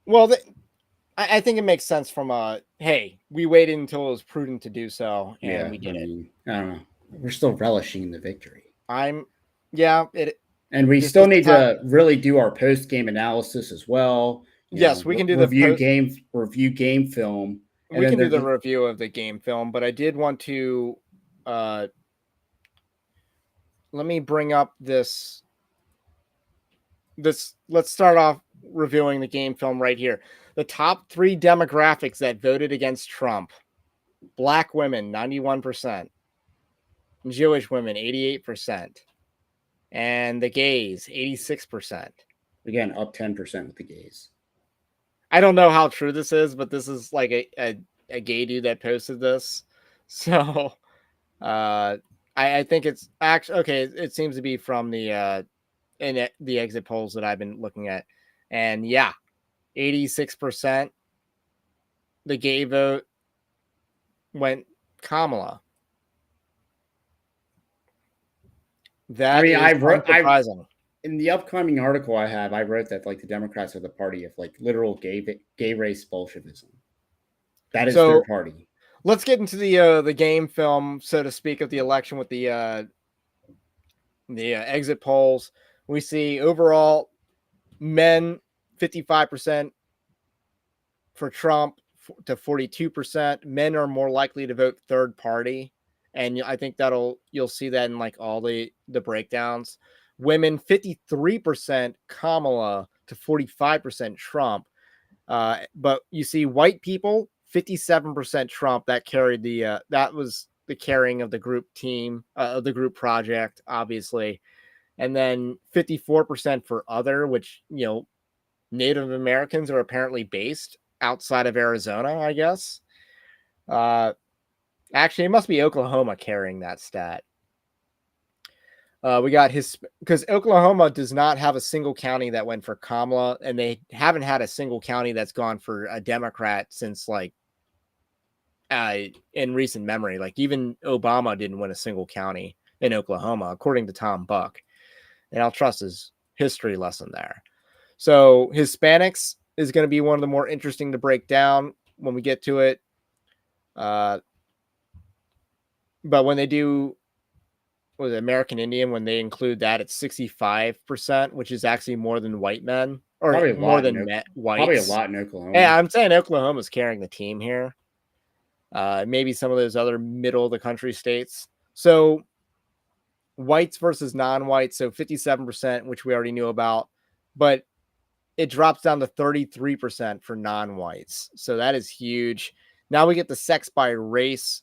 Well, I think it makes sense from hey, we waited until it was prudent to do so, and we did it. I don't know. We're still relishing in the victory. And we still need to really do our post-game analysis as well. Yes, we can do review game film. We can do the review of the game film, but I did want to let me bring up this. Let's start off reviewing the game film right here. The top 3 demographics that voted against Trump: Black women, 91%, Jewish women, 88%, and the gays, 86%. Again, up 10% with the gays. I don't know how true this is, but this is like a gay dude that posted this. So I think it's actually okay. It seems to be from the exit polls that I've been looking at, and yeah, 86%. The gay vote went Kamala. That surprising. In the upcoming article I wrote that like the Democrats are the party of like literal gay race Bolshevism. That is their party. Let's get into the game film, so to speak, of the election with the exit polls. We see overall men 55% for Trump to 42%. Men are more likely to vote third party, And I think you'll see that in like all the breakdowns. Women 53% Kamala to 45% Trump. But you see white people 57% Trump. That carried that was the carrying of the group team of the group project, obviously. And then 54% for other, which, Native Americans are apparently based outside of Arizona, I guess. Actually, it must be Oklahoma carrying that stat. We got because Oklahoma does not have a single county that went for Kamala, and they haven't had a single county that's gone for a Democrat since like in recent memory. Like even Obama didn't win a single county in Oklahoma, according to Tom Buck. And I'll trust his history lesson there. So Hispanics is going to be one of the more interesting to break down when we get to it. But when they do with American Indian, when they include that, it's 65%, which is actually more than white men, or Probably more than whites. Probably a lot in Oklahoma. Yeah, I'm saying Oklahoma's carrying the team here. Maybe some of those other middle of the country states. So whites versus non-whites, so 57%, which we already knew about, but it drops down to 33% for non-whites. So that is huge. Now we get the sex by race.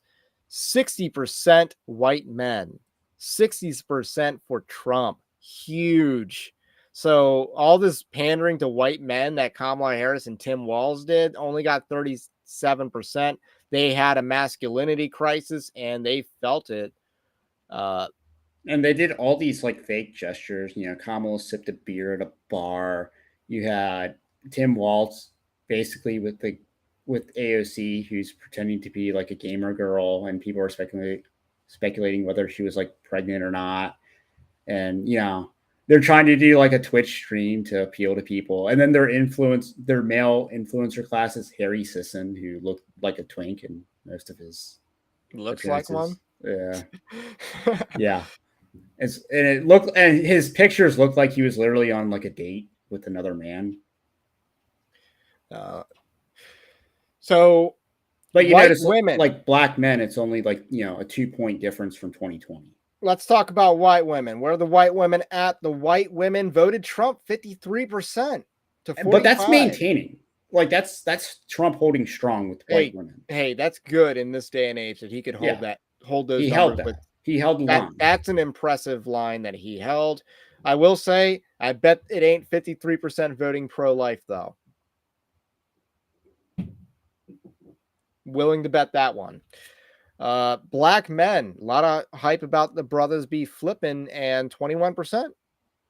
60% white men, 60% for Trump. Huge. So all this pandering to white men that Kamala Harris and Tim Walz did only got 37%. They had a masculinity crisis and they felt it. And they did all these like fake gestures. Kamala sipped a beer at a bar. You had Tim Walz basically with AOC, who's pretending to be like a gamer girl, and people are speculating whether she was like pregnant or not. And they're trying to do like a Twitch stream to appeal to people. And then their male influencer class is Harry Sisson, who looked like a twink in most of his looks like one. Yeah. Yeah. And his pictures looked like he was literally on like a date with another man. So, but you white notice women, like black men, it's only like a 2-point difference from 2020. Let's talk about white women. Where are the white women at? The white women voted Trump 53% to 45%. But that's maintaining. Like that's Trump holding strong with white women. Hey, that's good in this day and age that he could hold those he numbers. held that. He held the line. That's an impressive line that he held. I will say, I bet it ain't 53% voting pro-life, though. Willing to bet that one. Black men, a lot of hype about the brothers be flipping, and 21%.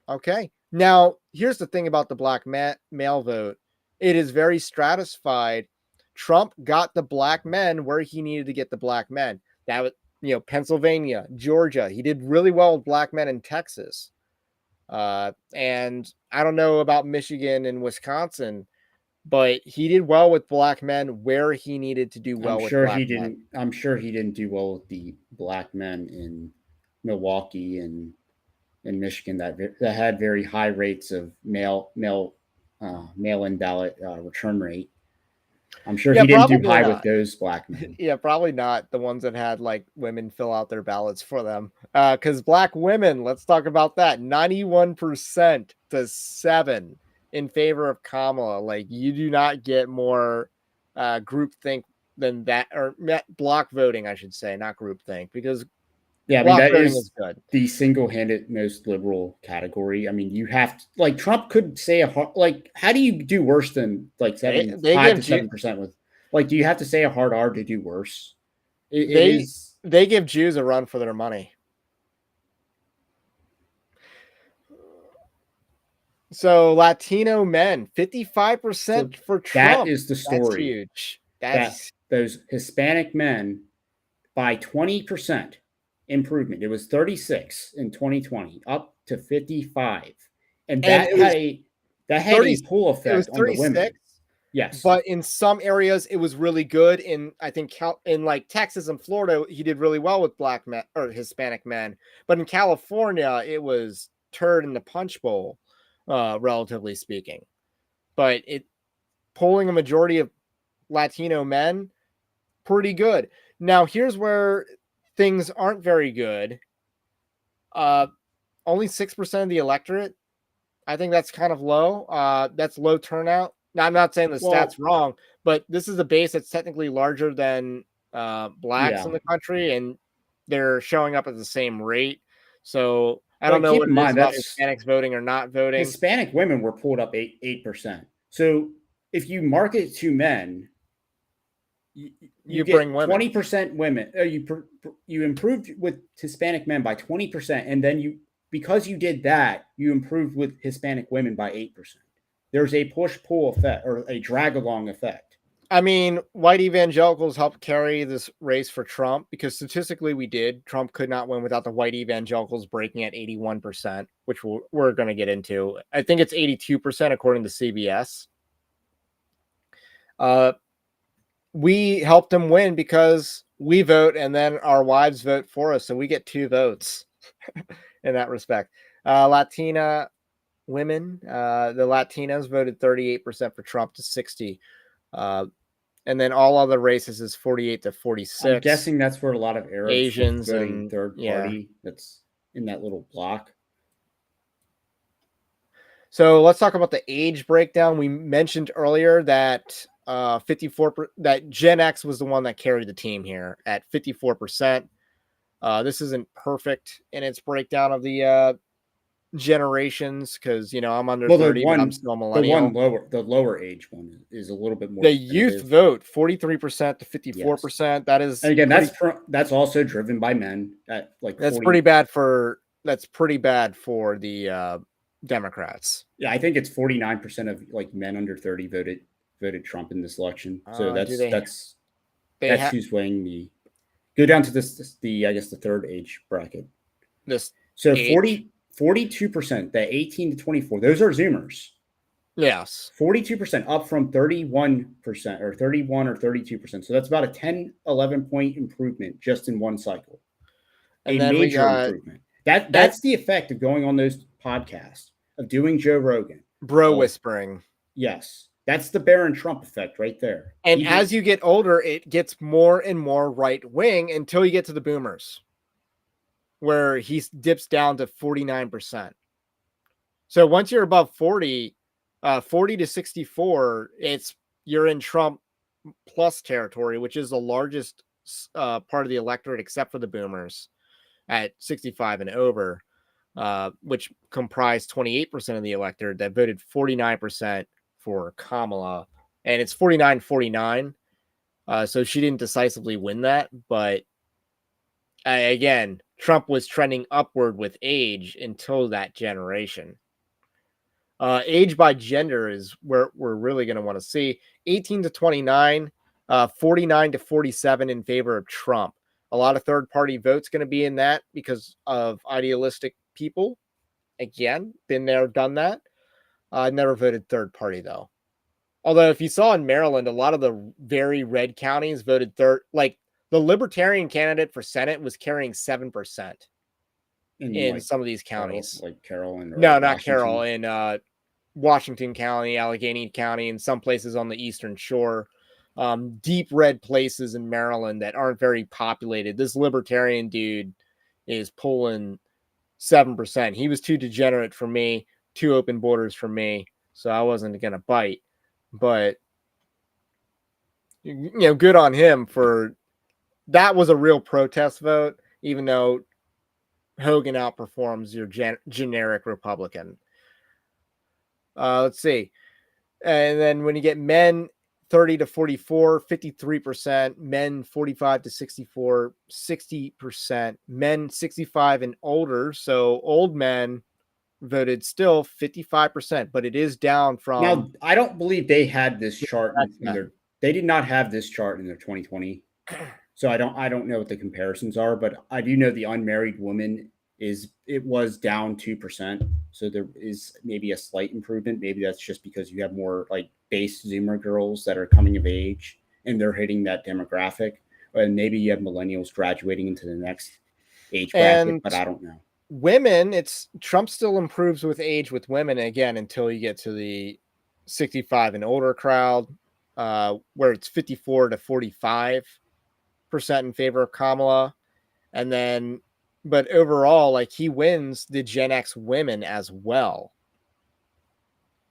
Okay. Now, here's the thing about the black male vote. It is very stratified. Trump got the black men where he needed to get the black men. That was, Pennsylvania, Georgia. He did really well with black men in Texas. And I don't know about Michigan and Wisconsin, but he did well with black men where he needed to do well with black men. I'm sure he didn't do well with the black men in Milwaukee and in Michigan that had very high rates of mail-in ballot return rate. I'm sure he didn't do high with those black men. Yeah, probably not the ones that had like women fill out their ballots for them. Because black women, let's talk about that. 91% to 7% in favor of Kamala. Like, you do not get more groupthink than that, or block voting, I should say, not groupthink, because that is good. The single-handed most liberal category. I mean, you have to, like, Trump could say how do you do worse than like 5 to 7% with, like, do you have to say a hard R to do worse? They give Jews a run for their money. So Latino men, 55% for Trump. That is the story. That's huge. That's those Hispanic men by 20%. Improvement. It was 36 in 2020, up to 55, and that had a pull effect on the women. Yes, but in some areas it was really good. In I think in like Texas and Florida, he did really well with black men or Hispanic men. But in California, it was turd in the punch bowl, relatively speaking. But polling a majority of Latino men, pretty good. Now here's where things aren't very good. Only 6% of the electorate. I think that's kind of low. That's low turnout. Now, I'm not saying the Well, stats wrong, but this is a base that's technically larger than blacks in yeah. the country, and they're showing up at the same rate. So I don't But know keep what in it is mind about that's Hispanics voting or not voting. Hispanic women were pulled up 8%. So if you market to men, you You bring get women. 20% women. You improved with Hispanic men by 20%, and then because you did that, you improved with Hispanic women by 8%. There's a push-pull effect or a drag-along effect. I mean, white evangelicals helped carry this race for Trump because statistically we did. Trump could not win without the white evangelicals breaking at 81%, which we're going to get into. I think it's 82% according to CBS. We helped him win because we vote and then our wives vote for us. So we get 2 votes in that respect. Latina women, the Latinos voted 38% for Trump to 60. And then all other races is 48 to 46. I'm guessing that's where a lot of Arabs Asians voting and third party. That's in that little block. So let's talk about the age breakdown. We mentioned earlier that 54 that Gen X was the one that carried the team here at 54%. This isn't perfect in its breakdown of the generations because I'm under 30, but I'm still a millennial. The lower age one is a little bit more. The youth vote 43% to 54%. Yes. That is, and again, that's also driven by men. At like that's 40, pretty bad for the Democrats. Yeah, I think it's 49% of like men under 30 voted Trump in this election. So that's who's weighing the. Go down to the I guess the third age bracket. So 42%, that 18 to 24, those are Zoomers. Yes. 42% up from 31% or 31 or 32%. So that's about a 10, 11 point improvement just in one cycle. And then we got improvement. That's the effect of going on those podcasts, of doing Joe Rogan. Whispering. Yes. That's the Barron Trump effect right there. And as you get older, it gets more and more right wing until you get to the boomers, where he dips down to 49%. So once you're above 40 to 64, you're in Trump plus territory, which is the largest part of the electorate except for the boomers at 65 and over, which comprised 28% of the electorate that voted 49% for Kamala. And it's 49-49. So she didn't decisively win that. But again, Trump was trending upward with age until that generation. Age by gender is where we're really going to want to see. 18 to 29, 49 to 47 in favor of Trump. A lot of third-party votes going to be in that because of idealistic people. Again, been there, done that. Never voted third party, though. Although if you saw in Maryland, a lot of the very red counties voted third. Like the Libertarian candidate for Senate was carrying 7% in some of these counties. Carroll and no, not Carroll. In Washington County, Allegheny County, and some places on the Eastern Shore. Deep red places in Maryland that aren't very populated. This Libertarian dude is pulling 7%. He was too degenerate for me, too open borders for me, so I wasn't going to bite. But, good on him for that. Was a real protest vote, even though Hogan outperforms your generic Republican. Let's see. And then when you get men 30 to 44, 53%, men 45 to 64, 60%, men 65 and older. So old men voted still 55%, but it is down from. Now, I don't believe they had this chart they did not have this chart in their 2020. So I don't know what the comparisons are, but I do know the unmarried woman was down 2%. So there is maybe a slight improvement. Maybe that's just because you have more like base Zoomer girls that are coming of age and they're hitting that demographic. And maybe you have millennials graduating into the next age bracket, but I don't know. Women, Trump still improves with age with women again until you get to the 65 and older crowd, where it's 54 to 45% in favor of Kamala. And then, but overall, like he wins the Gen X women as well.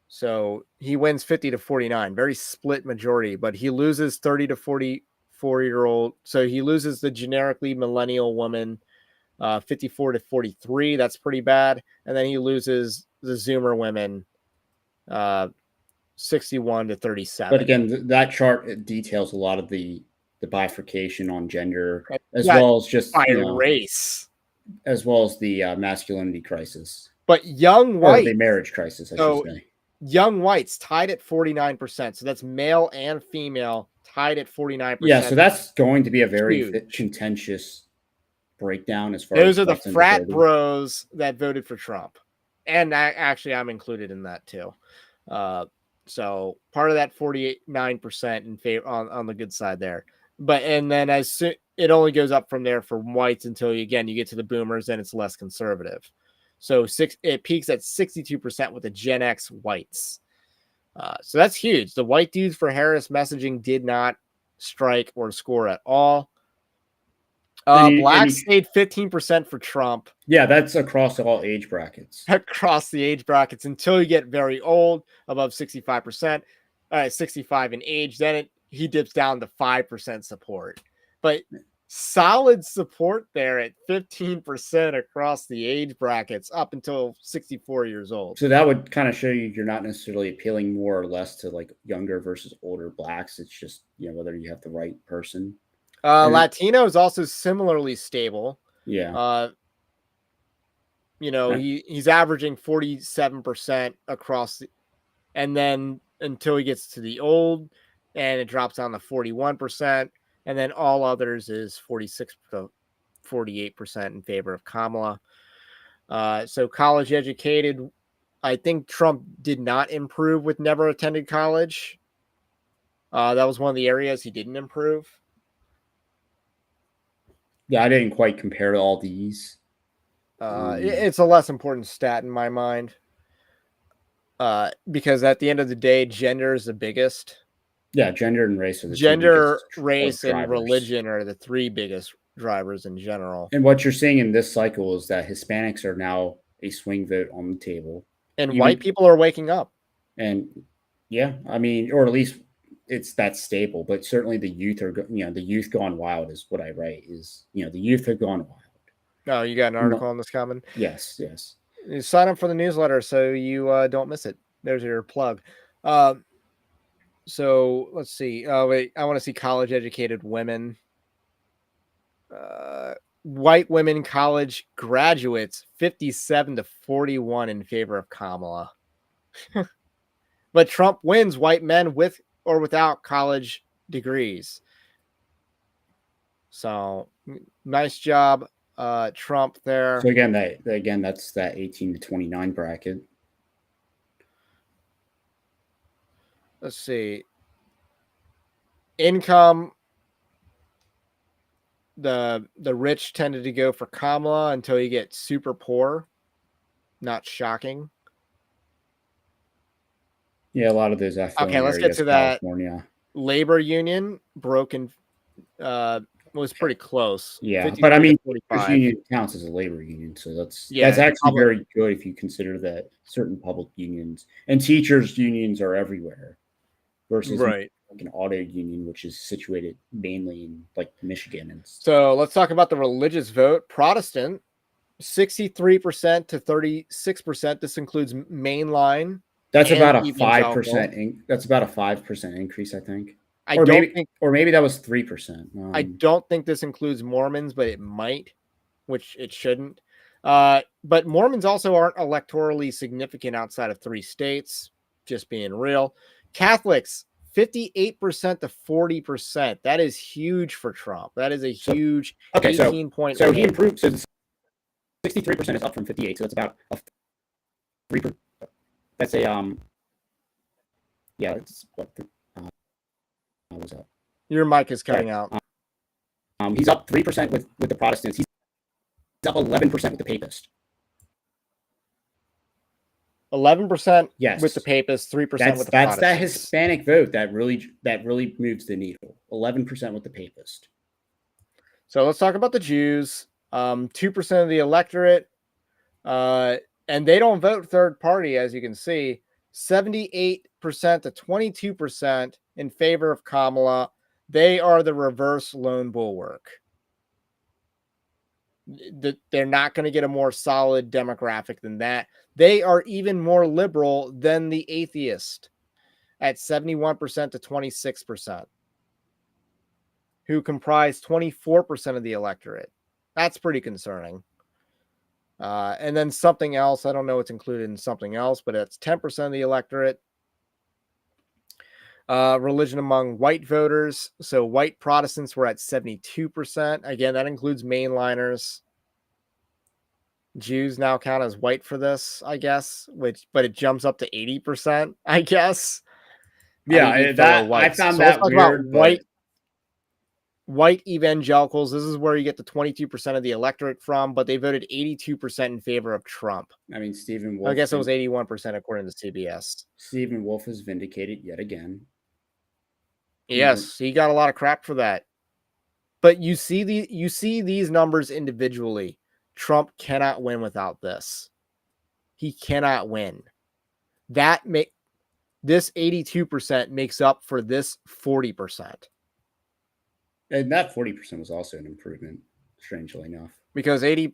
So he wins 50 to 49, very split majority, but he loses 30 to 44-year-old. So he loses the generically millennial woman, 54 to 43. That's pretty bad. And then he loses the Zoomer women, 61 to 37. But again, that chart details a lot of the bifurcation on gender, as Yeah, well as just by race, as well as the masculinity crisis. But young Or the white, marriage crisis, I should say. Young whites tied at 49%. So that's male and female tied at 49%. Yeah, so that's going to be a very contentious breakdown as far those as are the frat bros that voted for Trump. And actually, I'm included in that too. So part of that 49% in favor on the good side there. But and then it only goes up from there for whites until you get to the boomers, and it's less conservative. So it peaks at 62% with the Gen X whites. So that's huge. The white dudes for Harris messaging did not strike or score at all. Blacks stayed 15% for Trump. Yeah, that's across all age brackets. Across the age brackets until you get very old, above 65%, 65 in age. Then he dips down to 5% support. But solid support there at 15% across the age brackets up until 64 years old. So that would kind of show you're not necessarily appealing more or less to like younger versus older blacks. It's just, whether you have the right person. Latino is also similarly stable. Yeah. He's averaging 47% across, and then until he gets to the old, and it drops down to 41%, and then all others is 46 to 48% in favor of Kamala. So college educated, I think Trump did not improve with never attended college. That was one of the areas he didn't improve. Yeah, I didn't quite compare to all these. It's a less important stat in my mind. Because at the end of the day, gender is the biggest. Yeah, gender and race are the gender, race, and religion are the three biggest drivers in general. And what you're seeing in this cycle is that Hispanics are now a swing vote on the table. And white people are waking up. And yeah, I mean, or at least it's that stable, but certainly the youth are, the youth gone wild is what I write is, the youth have gone wild. Oh, you got an article on this, Common? Yes. You sign up for the newsletter so you don't miss it. There's your plug. So let's see. Wait, I want to see college educated women. White women college graduates 57 to 41 in favor of Kamala. But Trump wins white men with or without college degrees. So nice job, Trump there. So again, that's that 18 to 29 bracket. Let's see. Income. The rich tended to go for Kamala until you get super poor. Not shocking. Yeah, a lot of those affluent okay, let's get to California. That. Labor union broken was pretty close. Yeah, but I mean, this union counts as a labor union, so that's actually very good if you consider that certain public unions and teachers unions are everywhere, versus like an auto union, which is situated mainly in like Michigan. And so let's talk about the religious vote. Protestant, 63% to 36%. This includes mainline. That's about a 5%. That's about a 5% increase, I think. Or maybe that was 3%. I don't think this includes Mormons, but it might, which it shouldn't. But Mormons also aren't electorally significant outside of 3 states, just being real. Catholics, 58% to 40%. That is huge for Trump. That is a huge 18 point. So he improved. So 63% is up from 58. So that's about a 3%. That's a it's what was that? Your mic is cutting out. He's up 3% with the Protestants. He's up 11% with the Papists. 11% yes. with the Papists, 3% with the Protestants. That's that Hispanic vote that really moves the needle. 11% with the Papists. So let's talk about the Jews. 2% of the electorate, and they don't vote third party, as you can see. 78% to 22% in favor of Kamala. They are the reverse lone bulwark. They're not going to get a more solid demographic than that. They are even more liberal than the atheist at 71% to 26%, who comprise 24% of the electorate. That's pretty concerning. And then something else, I don't know what's included in something else, but it's 10% of the electorate. Religion among white voters. So white Protestants were at 72%. Again, that includes mainliners. Jews now count as white for this, I guess, but it jumps up to 80%, I guess. Yeah, I found that let's talk weird. about white evangelicals. This is where you get the 22% of the electorate from, but they voted 82% in favor of Trump. I mean, Stephen Wolf. I guess it was 81% according to CBS. Stephen Wolf is vindicated yet again. Yes, he got a lot of crap for that. But you see these numbers individually. Trump cannot win without this. He cannot win. This 82% makes up for this 40%. And that 40% was also an improvement, strangely enough. Because 82%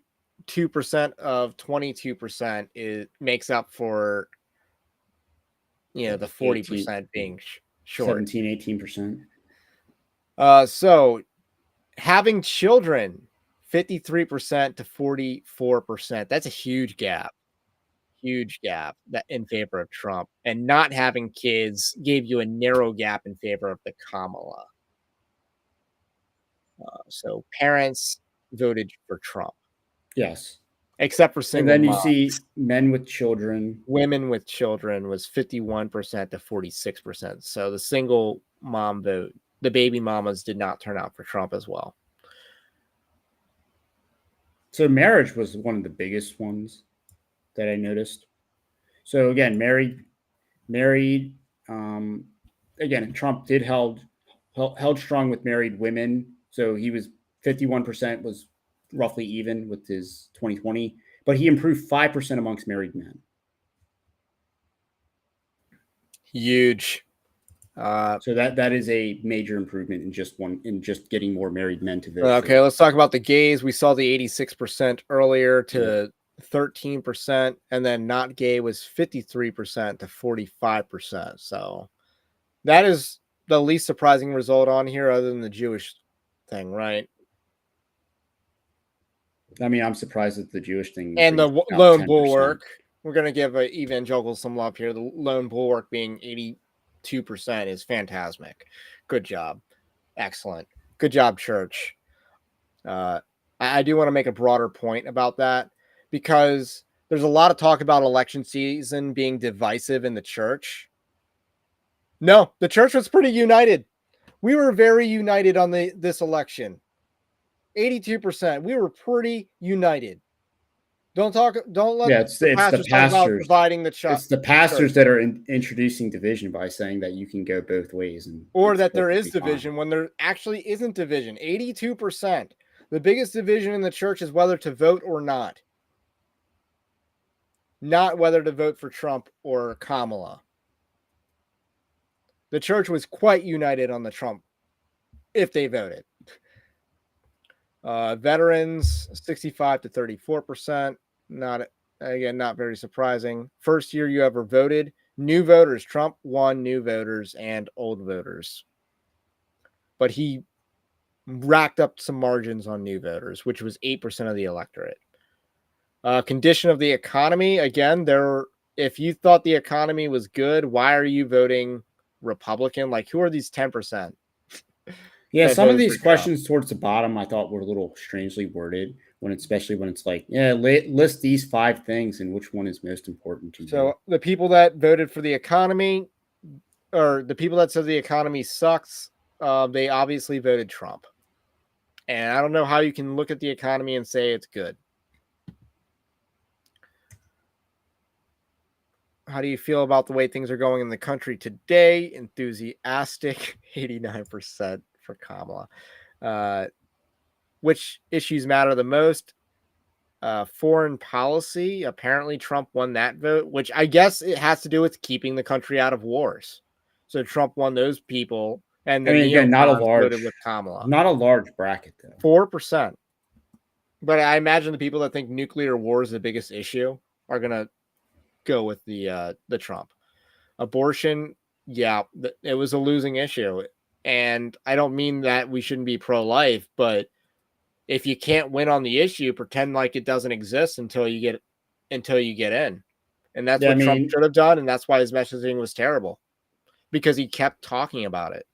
of 22% makes up for the 40% being short. 17, 18%. So having children, 53% to 44%. That's a huge gap. Huge gap that in favor of Trump. And not having kids gave you a narrow gap in favor of the Kamala. So parents voted for Trump. Yes. Except for single And then moms. you see men with children. Women with children was 51% to 46%. So the single mom vote, the baby mamas did not turn out for Trump as well. So marriage was one of the biggest ones that I noticed. So again, married. Again, Trump did held strong with married women. So he was 51% was roughly even with his 2020, but he improved 5% amongst married men. Huge. So that is a major improvement in just getting more married men to vote. Okay, let's talk about the gays. We saw the 86% earlier to 13%, and then not gay was 53% to 45%. So that is the least surprising result on here, other than the Jewish thing, right? I mean, I'm surprised that the Jewish thing and the increased about lone 10%. bulwark. We're going to give evangelicals some love here. The lone bulwark being 82% is fantastic. Good job. Excellent. Good job, church. I do want to make a broader point about that, because there's a lot of talk about election season being divisive in the church. No, the church was pretty united. We were very united on this election. 82%. We were pretty united. Don't let the pastors talk about dividing the church. It's the pastors that are introducing division by saying that you can go both ways, or that there is division when there actually isn't division. 82%. The biggest division in the church is whether to vote or not whether to vote for Trump or Kamala. The church was quite united on the Trump if they voted. Veterans, 65 to 34%. Not very surprising. First year you ever voted. New voters, Trump won new voters and old voters. But he racked up some margins on new voters, which was 8% of the electorate. Condition of the economy, again, if you thought the economy was good, why are you voting Republican? Like, who are these 10%? Yeah, some of these questions towards the bottom I thought were a little strangely worded, especially when it's like, list these 5 things and which one is most important to you. So the people that voted for the economy, or the people that said the economy sucks, they obviously voted Trump. And I don't know how you can look at the economy and say it's good. How do you feel about the way things are going in the country today? Enthusiastic, 89% for Kamala. which issues matter the most. Foreign policy. Apparently, Trump won that vote, which I guess it has to do with keeping the country out of wars. So Trump won those people, and the I mean, again, neocons voted with Kamala. not a large bracket though. 4%. But I imagine the people that think nuclear war is the biggest issue are gonna go with the Trump. Abortion, yeah, it was a losing issue, and I don't mean that we shouldn't be pro-life, but if you can't win on the issue, pretend like it doesn't exist until you get in. And that's what Trump should have done, and that's why his messaging was terrible, because he kept talking about it.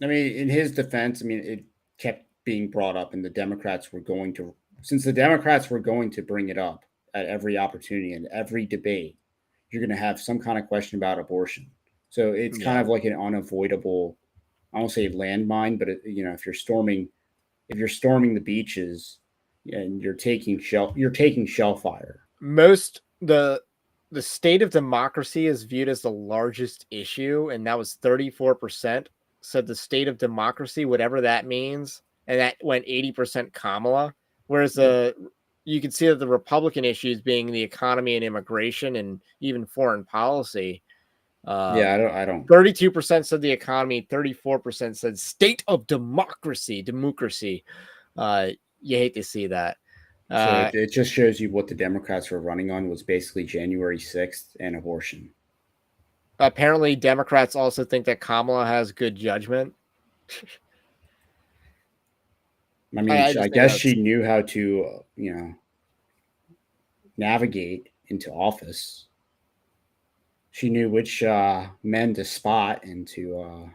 I mean, in his defense, I mean, it kept being brought up, and the Democrats were going to bring it up at every opportunity and every debate, you're going to have some kind of question about abortion. So it's kind of like an unavoidable, I won't say landmine, but if you're storming the beaches and you're taking shell fire. The state of democracy is viewed as the largest issue, and that was 34% said the state of democracy, whatever that means, and that went 80% Kamala. Whereas you can see that the Republican issues being the economy and immigration and even foreign policy. I don't. 32% said the economy, 34% said state of democracy. You hate to see that. So it just shows you what the Democrats were running on was basically January 6th and abortion. Apparently, Democrats also think that Kamala has good judgment. I mean, I guess she knew how to, navigate into office. She knew which men to spot and to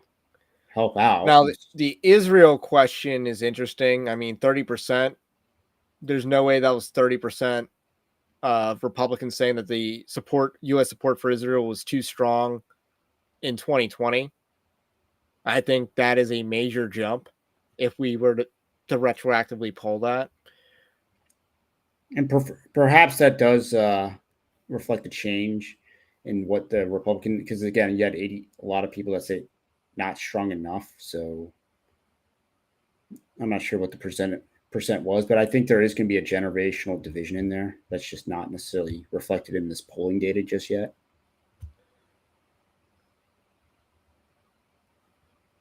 help out. Now, the Israel question is interesting. I mean, 30%. There's no way that was 30% of Republicans saying that the U.S. support for Israel was too strong in 2020. I think that is a major jump if we were to retroactively poll that. And perhaps that does reflect a change in what the Republican, because again, you had a lot of people that say not strong enough. So I'm not sure what the percent was, but I think there is going to be a generational division in there that's just not necessarily reflected in this polling data just yet.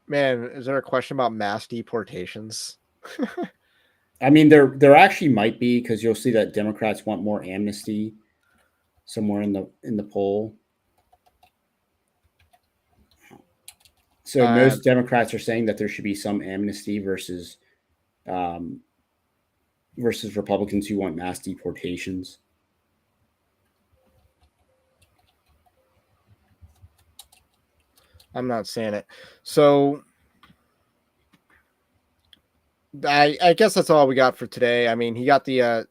Man, is there a question about mass deportations? I mean, there actually might be, because you'll see that Democrats want more amnesty somewhere in the poll. So most Democrats are saying that there should be some amnesty versus Republicans who want mass deportations. I'm not saying it. So I guess that's all we got for today. I mean, he got the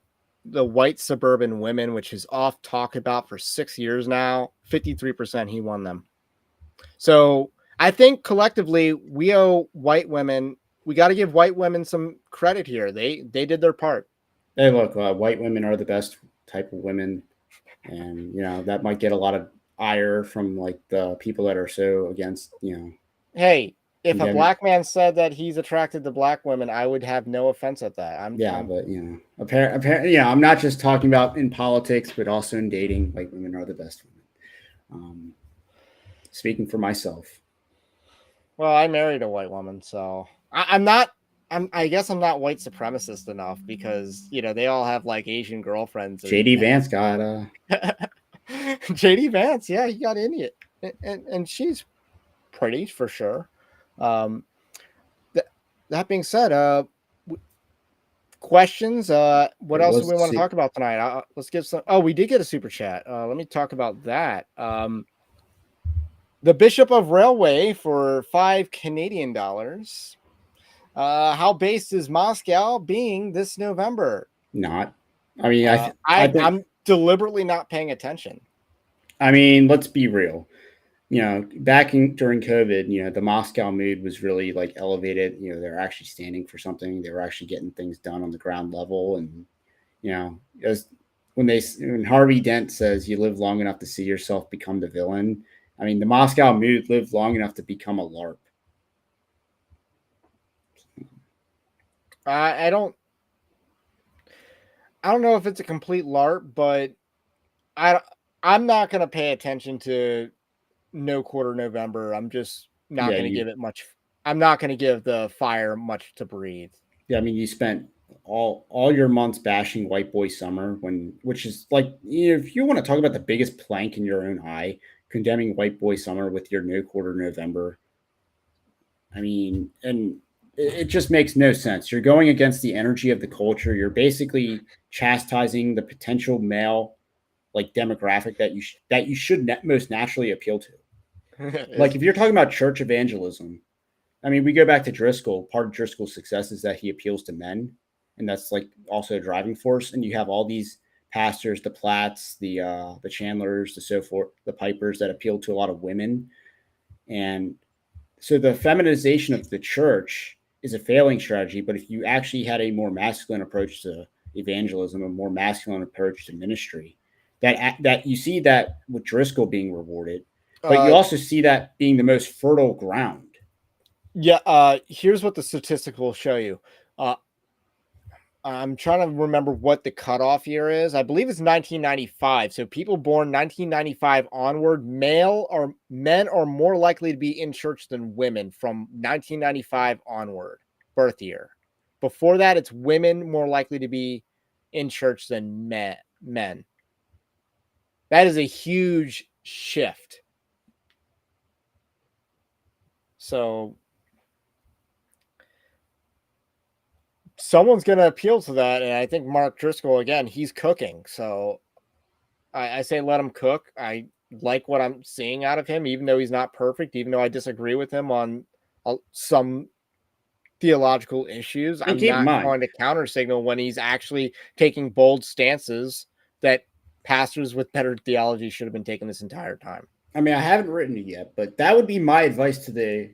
white suburban women, which is off talk about for 6 years now. 53% he won them. So I think collectively we owe white women. We got to give white women some credit here. They did their part. Hey, look, white women are the best type of women, and that might get a lot of ire from like the people that are so against. Hey, if a black man said that he's attracted to black women, I would have no offense at that. But apparently, I'm not just talking about in politics, but also in dating. White women are the best women. Speaking for myself. Well, I married a white woman, so I guess I'm not white supremacist enough, because they all have like Asian girlfriends. JD Vance got JD Vance, yeah, he got Indian, and she's pretty for sure. That being said, questions. What else do we want to talk about tonight? Let's give some. Oh, we did get a super chat. Let me talk about that. The Bishop of Railway for $5 Canadian. How based is Moscow being this November? Not. I mean, I'm deliberately not paying attention. I mean, let's be real. Back during COVID, the Moscow mood was really like elevated. They're actually standing for something. They were actually getting things done on the ground level. And, when Harvey Dent says you live long enough to see yourself become the villain, I mean, the Moscow mood lived long enough to become a LARP. I don't know if it's a complete LARP, but I I'm not gonna pay attention to No Quarter November. I'm just not Yeah, gonna give it much. I'm not gonna give the fire much to breathe. yeah. I mean, you spent all your months bashing White Boy Summer, which is like, if you want to talk about the biggest plank in your own eye, condemning White Boy Summer with your No Quarter November. I mean, and it just makes no sense. You're going against the energy of the culture. You're basically chastising the potential male like demographic that you should most naturally appeal to. Like if you're talking about church evangelism, I mean, we go back to Driscoll. Part of Driscoll's success is that he appeals to men, and that's like also a driving force. And you have all these pastors, the Platts, the Chandlers, the so forth, the Pipers that appeal to a lot of women. And so the feminization of the church is a failing strategy. But if you actually had a more masculine approach to evangelism, a more masculine approach to ministry, that you see that with Driscoll being rewarded, but you also see that being the most fertile ground. Yeah, here's what the statistics will show you. I'm trying to remember what the cutoff year is. I believe it's 1995. So people born 1995 onward, male or men are more likely to be in church than women from 1995 onward, birth year. Before that, it's women more likely to be in church than men. That is a huge shift. So someone's going to appeal to that. And I think Mark Driscoll, again, he's cooking. So I say let him cook. I like what I'm seeing out of him, even though he's not perfect, even though I disagree with him on some theological issues. And I'm keep in not mind, going to counter signal when he's actually taking bold stances that pastors with better theology should have been taking this entire time. I mean, I haven't written it yet, but that would be my advice to the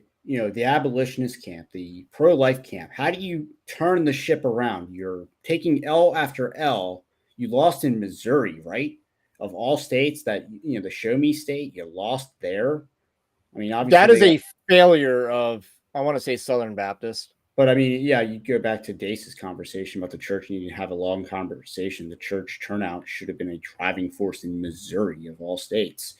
abolitionist camp, the pro-life camp. How do you turn the ship around? You're taking L after L. You lost in Missouri, right? Of all states that, the show me state, you lost there. I mean, obviously that is a failure of, I want to say, Southern Baptist. But I mean, yeah, you go back to Dace's conversation about the church, and you have a long conversation. The church turnout should have been a driving force in Missouri of all states.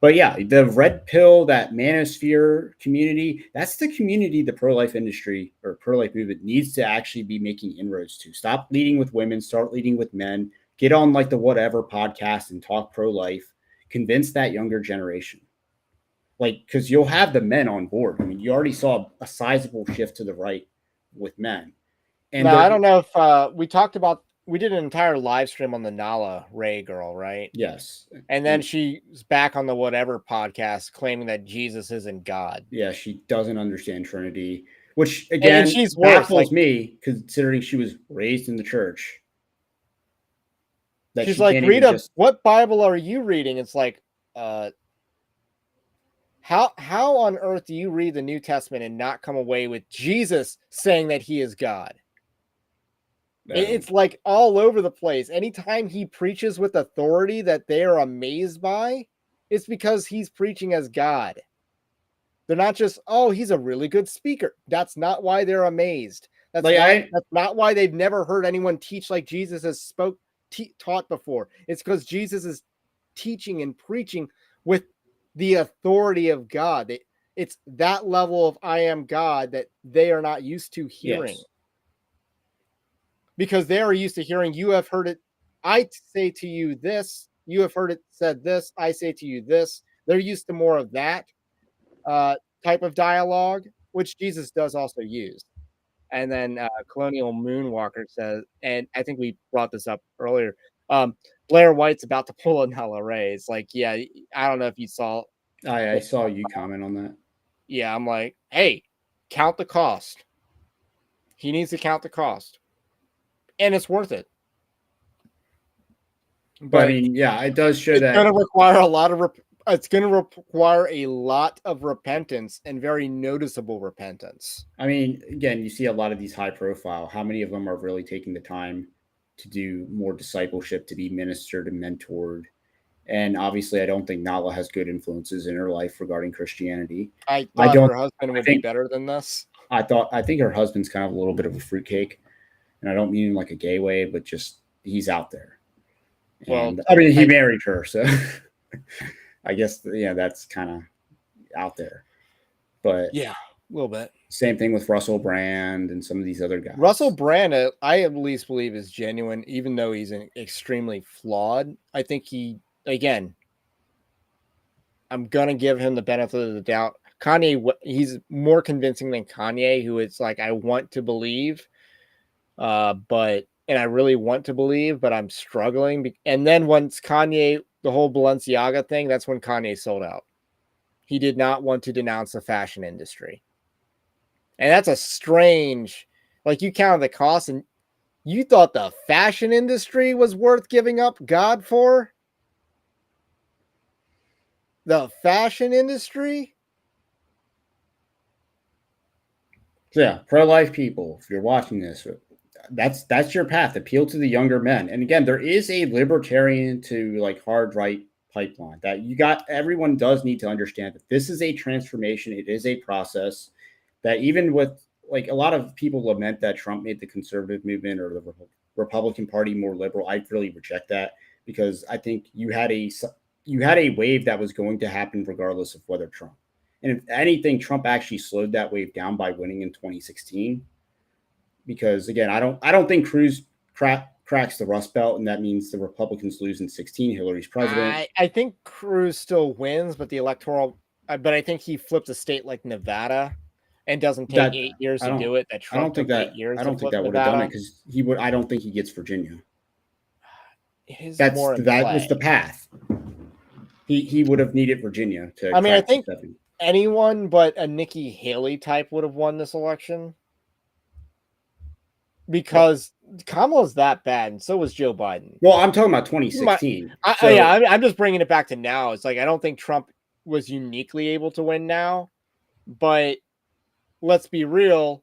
But yeah, the red pill, that manosphere community, that's the community the pro-life industry or pro-life movement needs to actually be making inroads to. Stop leading with women, start leading with men, get on like the whatever podcast and talk pro-life, convince that younger generation. Like, because you'll have the men on board. I mean, you already saw a sizable shift to the right with men. And I don't know if we did an entire live stream on the Nala Ray girl, right? Yes. And then she's back on the whatever podcast claiming that Jesus isn't God. Yeah, she doesn't understand Trinity, which again she's baffles me considering she was raised in the church. She's like, what Bible are you reading? It's like, how on earth do you read the New Testament and not come away with Jesus saying that he is God? It's like all over the place. Anytime he preaches with authority that they are amazed by, it's because he's preaching as God. They're not just, oh, he's a really good speaker. That's not why they're amazed. That's not why they've never heard anyone teach like Jesus has taught before. It's because Jesus is teaching and preaching with the authority of God. It's that level of I am God that they are not used to hearing. Yes. Because they are used to hearing, you have heard it. I say to you this, you have heard it said this. I say to you this. They're used to more of that type of dialogue, which Jesus does also use. And then Colonial Moonwalker says, and I think we brought this up earlier, Blair White's about to pull a Nala Ray. It's like, yeah, I don't know if you saw. I saw you comment on that. Yeah, I'm like, hey, count the cost. He needs to count the cost. And it's worth it. But I mean, yeah, it does show that it's going to require a lot of repentance and very noticeable repentance. I mean, again, you see a lot of these high profile. How many of them are really taking the time to do more discipleship, to be ministered and mentored? And obviously, I don't think Nala has good influences in her life regarding Christianity. I thought her husband would be better than this. I think her husband's kind of a little bit of a fruitcake. And I don't mean in like a gay way, but just he's out there. Well, And I mean, he married her, so I guess that's kind of out there. But yeah, a little bit. Same thing with Russell Brand and some of these other guys. Russell Brand, I at least believe is genuine, even though he's extremely flawed. I think I'm gonna give him the benefit of the doubt. Kanye, he's more convincing than Kanye, who it's like I want to believe, and I really want to believe, but I'm struggling. And then once Kanye, the whole Balenciaga thing, that's when Kanye sold out. He did not want to denounce the fashion industry. And that's a strange, like you counted the cost and you thought the fashion industry was worth giving up God for? The fashion industry? So yeah, pro-life people, if you're watching this, that's your path. Appeal to the younger men. And again, there is a libertarian to like hard right pipeline that everyone does need to understand that this is a transformation. It is a process that even with like a lot of people lament that Trump made the conservative movement or the Republican Party more liberal. I really reject that because I think you had a wave that was going to happen regardless of whether Trump. And if anything, Trump actually slowed that wave down by winning in 2016. Because again, I don't think Cruz cracks the Rust Belt, and that means the Republicans lose in 2016. Hillary's president. I think Cruz still wins, but but I think he flipped a state like Nevada, and doesn't take 8 years to do it. That Trump took 8 years. I don't think that would have done it because I don't think he gets Virginia. That was the path. He would have needed Virginia to. I mean, I think anyone but a Nikki Haley type would have won this election. Because Kamala's that bad, and so was Joe Biden. Well, I'm talking about 2016. I'm just bringing it back to now. It's like I don't think Trump was uniquely able to win now, but let's be real.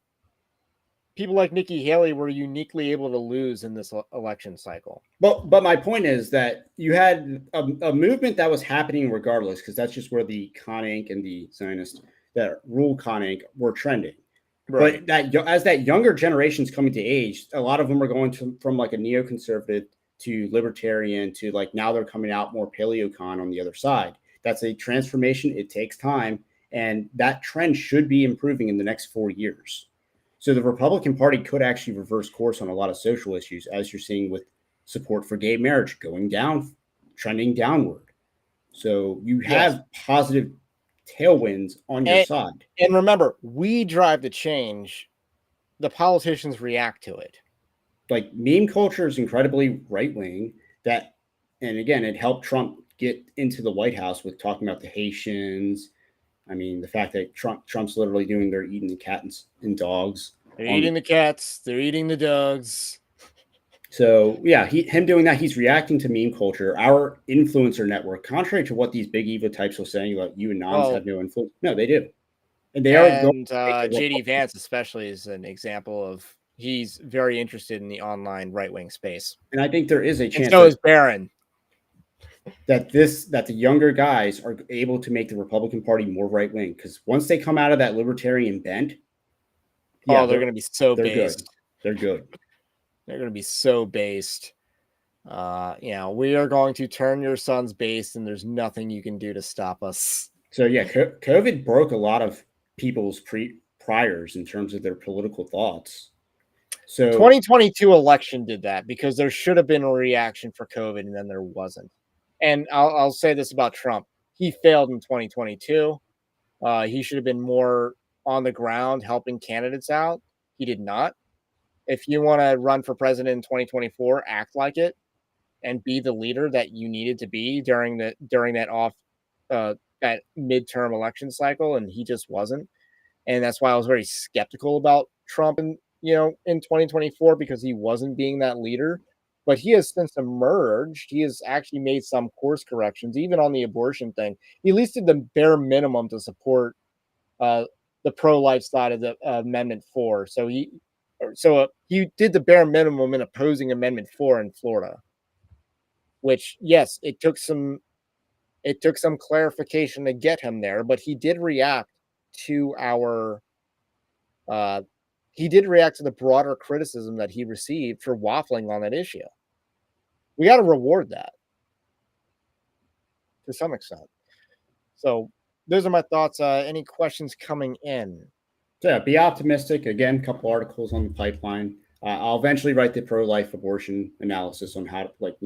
People like Nikki Haley were uniquely able to lose in this election cycle. But my point is that you had a movement that was happening regardless, because that's just where the Con Inc. and the Zionists that rule Con Inc. were trending. Right. But as that younger generation's coming to age, a lot of them are going from like a neoconservative to libertarian to like now they're coming out more paleocon on the other side. That's a transformation. It takes time. And that trend should be improving in the next 4 years. So the Republican Party could actually reverse course on a lot of social issues, as you're seeing with support for gay marriage going down, trending downward. So you have positive tailwinds on your side. And remember, we drive the change. The politicians react to it. Like meme culture is incredibly right-wing. And again, it helped Trump get into the White House with talking about the Haitians. I mean, the fact that Trump's literally they're eating the cats and dogs. They're eating the cats. They're eating the dogs. So yeah, him doing that, he's reacting to meme culture. Our influencer network, contrary to what these big evil types are saying, like you and Noms have no influence. No, they do, and they are. And JD Vance, especially, is an example of he's very interested in the online right wing space. And I think there is a chance. And so is Barron. That the younger guys are able to make the Republican Party more right wing because once they come out of that libertarian bent, they're going to be so based. Good. They're good. They're going to be so based. We are going to turn your son's based, and there's nothing you can do to stop us. So yeah, COVID broke a lot of people's priors in terms of their political thoughts. So 2022 election did that because there should have been a reaction for COVID, and then there wasn't. And I'll say this about Trump: he failed in 2022. He should have been more on the ground helping candidates out. He did not. If you want to run for president in 2024, act like it and be the leader that you needed to be during that midterm election cycle. And he just wasn't. And that's why I was very skeptical about Trump in 2024 because he wasn't being that leader. But he has since emerged. He has actually made some course corrections, even on the abortion thing. He at least did the bare minimum to support the pro-life side of the Amendment 4. So he did the bare minimum in opposing Amendment 4 in Florida, which, yes, it took some clarification to get him there, but he did react to our he did react to the broader criticism that he received for waffling on that issue. We got to reward that to some extent. So those are my thoughts. Any questions coming in? So yeah, be optimistic. Again, a couple articles on the pipeline. I'll eventually write the pro-life abortion analysis on how to, like,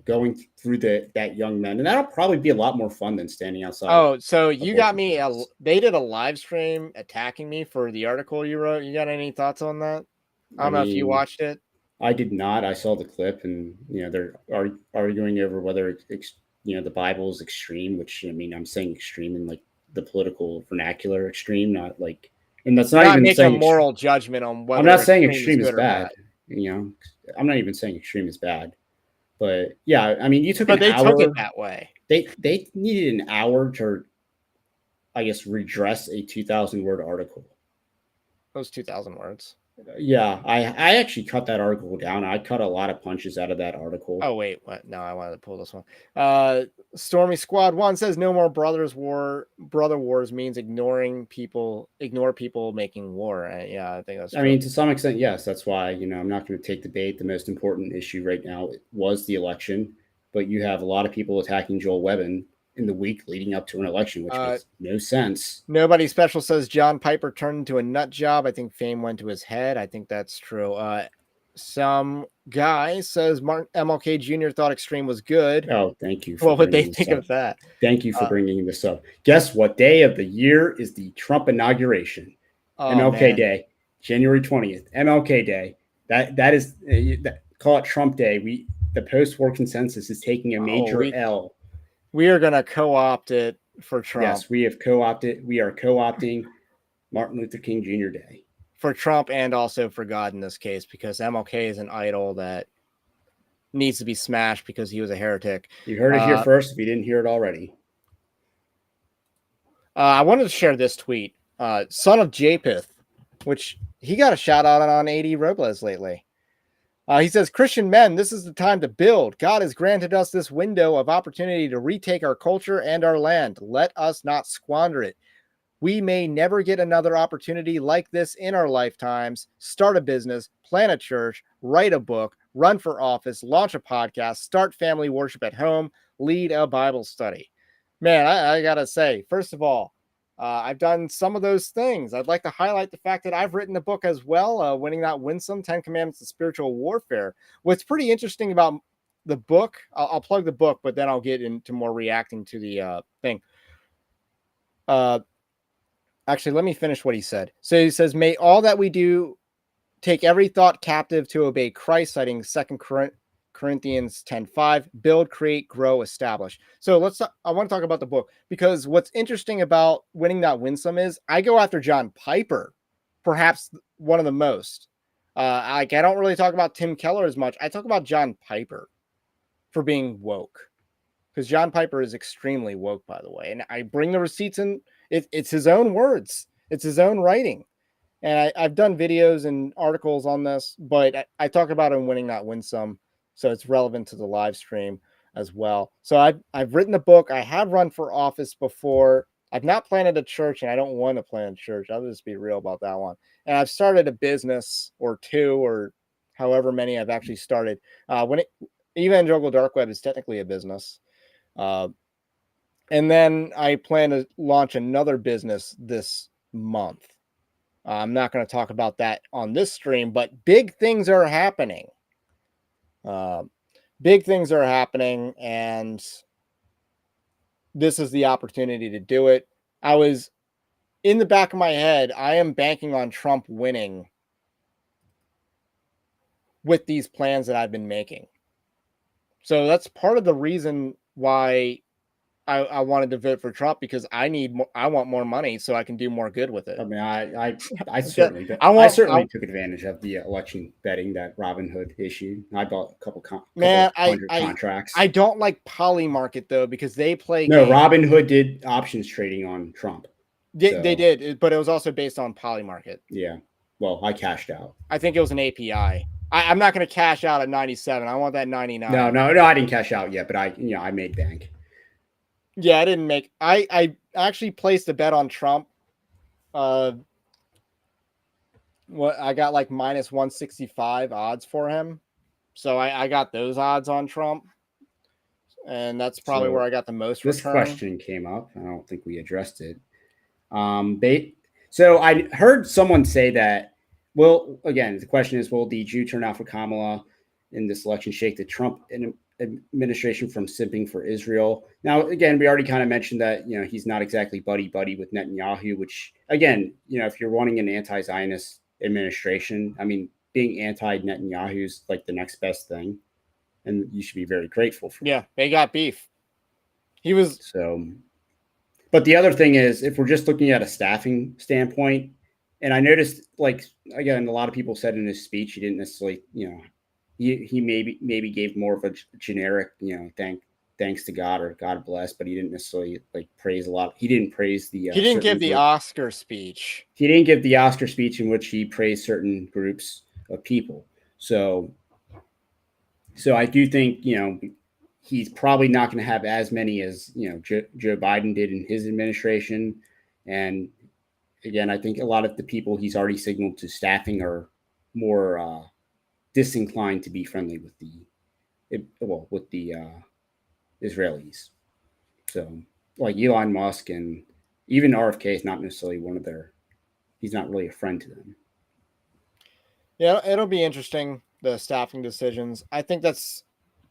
going through that young men, and that'll probably be a lot more fun than standing outside. Oh, so you got me. Places. They did a live stream attacking me for the article you wrote. You got any thoughts on that? I don't know if you watched it. I did not. I saw the clip, and they're arguing over whether the Bible is extreme, which I'm saying extreme in like the political vernacular extreme, not like, and that's not even making saying a moral judgment on whether I'm not saying extreme is bad. bad. I'm not even saying extreme is bad, but yeah, you took but an they hour. took it that way. They needed an hour to, I guess, redress a 2,000-word article. Those 2,000 words. Yeah, I actually cut that article down. I cut a lot of punches out of that article. Oh wait, what? No, I wanted to pull this one. Stormy Squad 1 says no more brother wars means ignore people making war. Yeah, I think that's true. To some extent, yes. That's why I'm not going to take the bait. The most important issue right now was the election, but you have a lot of people attacking Joel Webben in the week leading up to an election, which makes no sense. Nobody Special says John Piper turned into a nut job. I think fame went to his head. I think that's true. Some guy says Martin MLK Jr. thought extreme was good. Oh, thank you. What would they think of that? Thank you for bringing this up. Guess what day of the year is the Trump inauguration? MLK Day, January 20th. MLK Day. That is call it Trump Day. The post-war consensus is taking a major L. We are going to co-opt it for Trump. Yes, we have co-opted. We are co-opting Martin Luther King Jr. Day. For Trump and also for God in this case, because MLK is an idol that needs to be smashed because he was a heretic. You heard it here first if you didn't hear it already. I wanted to share this tweet. Son of Japheth, which he got a shout out on AD Robles lately. He says, Christian men, this is the time to build. God has granted us this window of opportunity to retake our culture and our land. Let us not squander it. We may never get another opportunity like this in our lifetimes. Start a business, plant a church, write a book, run for office, launch a podcast, start family worship at home, lead a Bible study. Man, I got to say, first of all, I've done some of those things. I'd like to highlight the fact that I've written a book as well, Winning Not Winsome, 10 Commandments of Spiritual Warfare. What's pretty interesting about the book, I'll plug the book, but then I'll get into more reacting to the thing. Actually, let me finish what he said. So he says, may all that we do take every thought captive to obey Christ, citing 2 Corinthians 10:5, build, create, grow, establish. So I want to talk about the book, because what's interesting about Winning Not Winsome is I go after John Piper, perhaps one of the most. I don't really talk about Tim Keller as much. I talk about John Piper for being woke, because John Piper is extremely woke, by the way. And I bring the receipts in. It's his own words. It's his own writing. And I've done videos and articles on this, but I talk about it in Winning Not Winsome. So it's relevant to the live stream as well. So I've written a book. I have run for office before. I've not planted a church, and I don't want to plant a church. I'll just be real about that one. And I've started a business or two, or however many I've actually started. Evangelical Dark Web is technically a business. And then I plan to launch another business this month. I'm not going to talk about that on this stream, but big things are happening. Big things are happening, and this is the opportunity to do it. I was in the back of my head, I am banking on Trump winning with these plans that I've been making. So that's part of the reason why I wanted to vote for Trump, because I want more money so I can do more good with it. I certainly took advantage of the election betting that Robinhood issued. I bought a couple hundred contracts. I don't like Polymarket though, because they play. No, Robinhood did options trading on Trump. They did, but it was also based on Polymarket. Yeah. Well, I cashed out. I think it was an API. I'm not going to cash out at 97. I want that 99. No, I didn't cash out yet, but I made bank. Yeah, I didn't make. I actually placed a bet on Trump. I what I got like minus 165 odds for him. So I got those odds on Trump. And that's probably So where I got the most this return. question came up. I don't think we addressed it. So I heard someone say that, well, again, the question is, will the Jew turnout for Kamala in this election shake the Trump administration from simping for Israel? Now, again, we already kind of mentioned that, he's not exactly buddy-buddy with Netanyahu, which, again, if you're wanting an anti-Zionist administration, I mean, being anti-Netanyahu is like the next best thing. And you should be very grateful for Yeah, they got beef. He was so, but the other thing is, if we're just looking at a staffing standpoint, and I noticed, like, again, a lot of people said in his speech, he didn't necessarily, he maybe gave more of a generic, thanks to God or God bless, but he didn't necessarily like praise a lot. He didn't praise the. He didn't give the Oscar speech. He didn't give the Oscar speech in which he praised certain groups of people. So I do think, he's probably not going to have as many as, Joe Biden did in his administration. And again, I think a lot of the people he's already signaled to staffing are more disinclined to be friendly with the Israelis. So like Elon Musk and even RFK is not necessarily he's not really a friend to them. Yeah, it'll be interesting, the staffing decisions. I think that's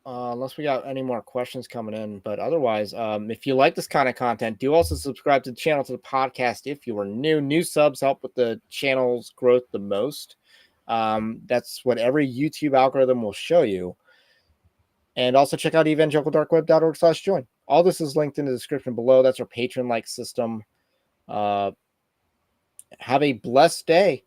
unless we got any more questions coming in, but otherwise, if you like this kind of content, do also subscribe to the channel, to the podcast. If you are new subs help with the channel's growth the most. That's what every YouTube algorithm will show you. And also check out evangelicaldarkweb.org/join. All this is linked in the description below. That's our patron-like system. Have a blessed day.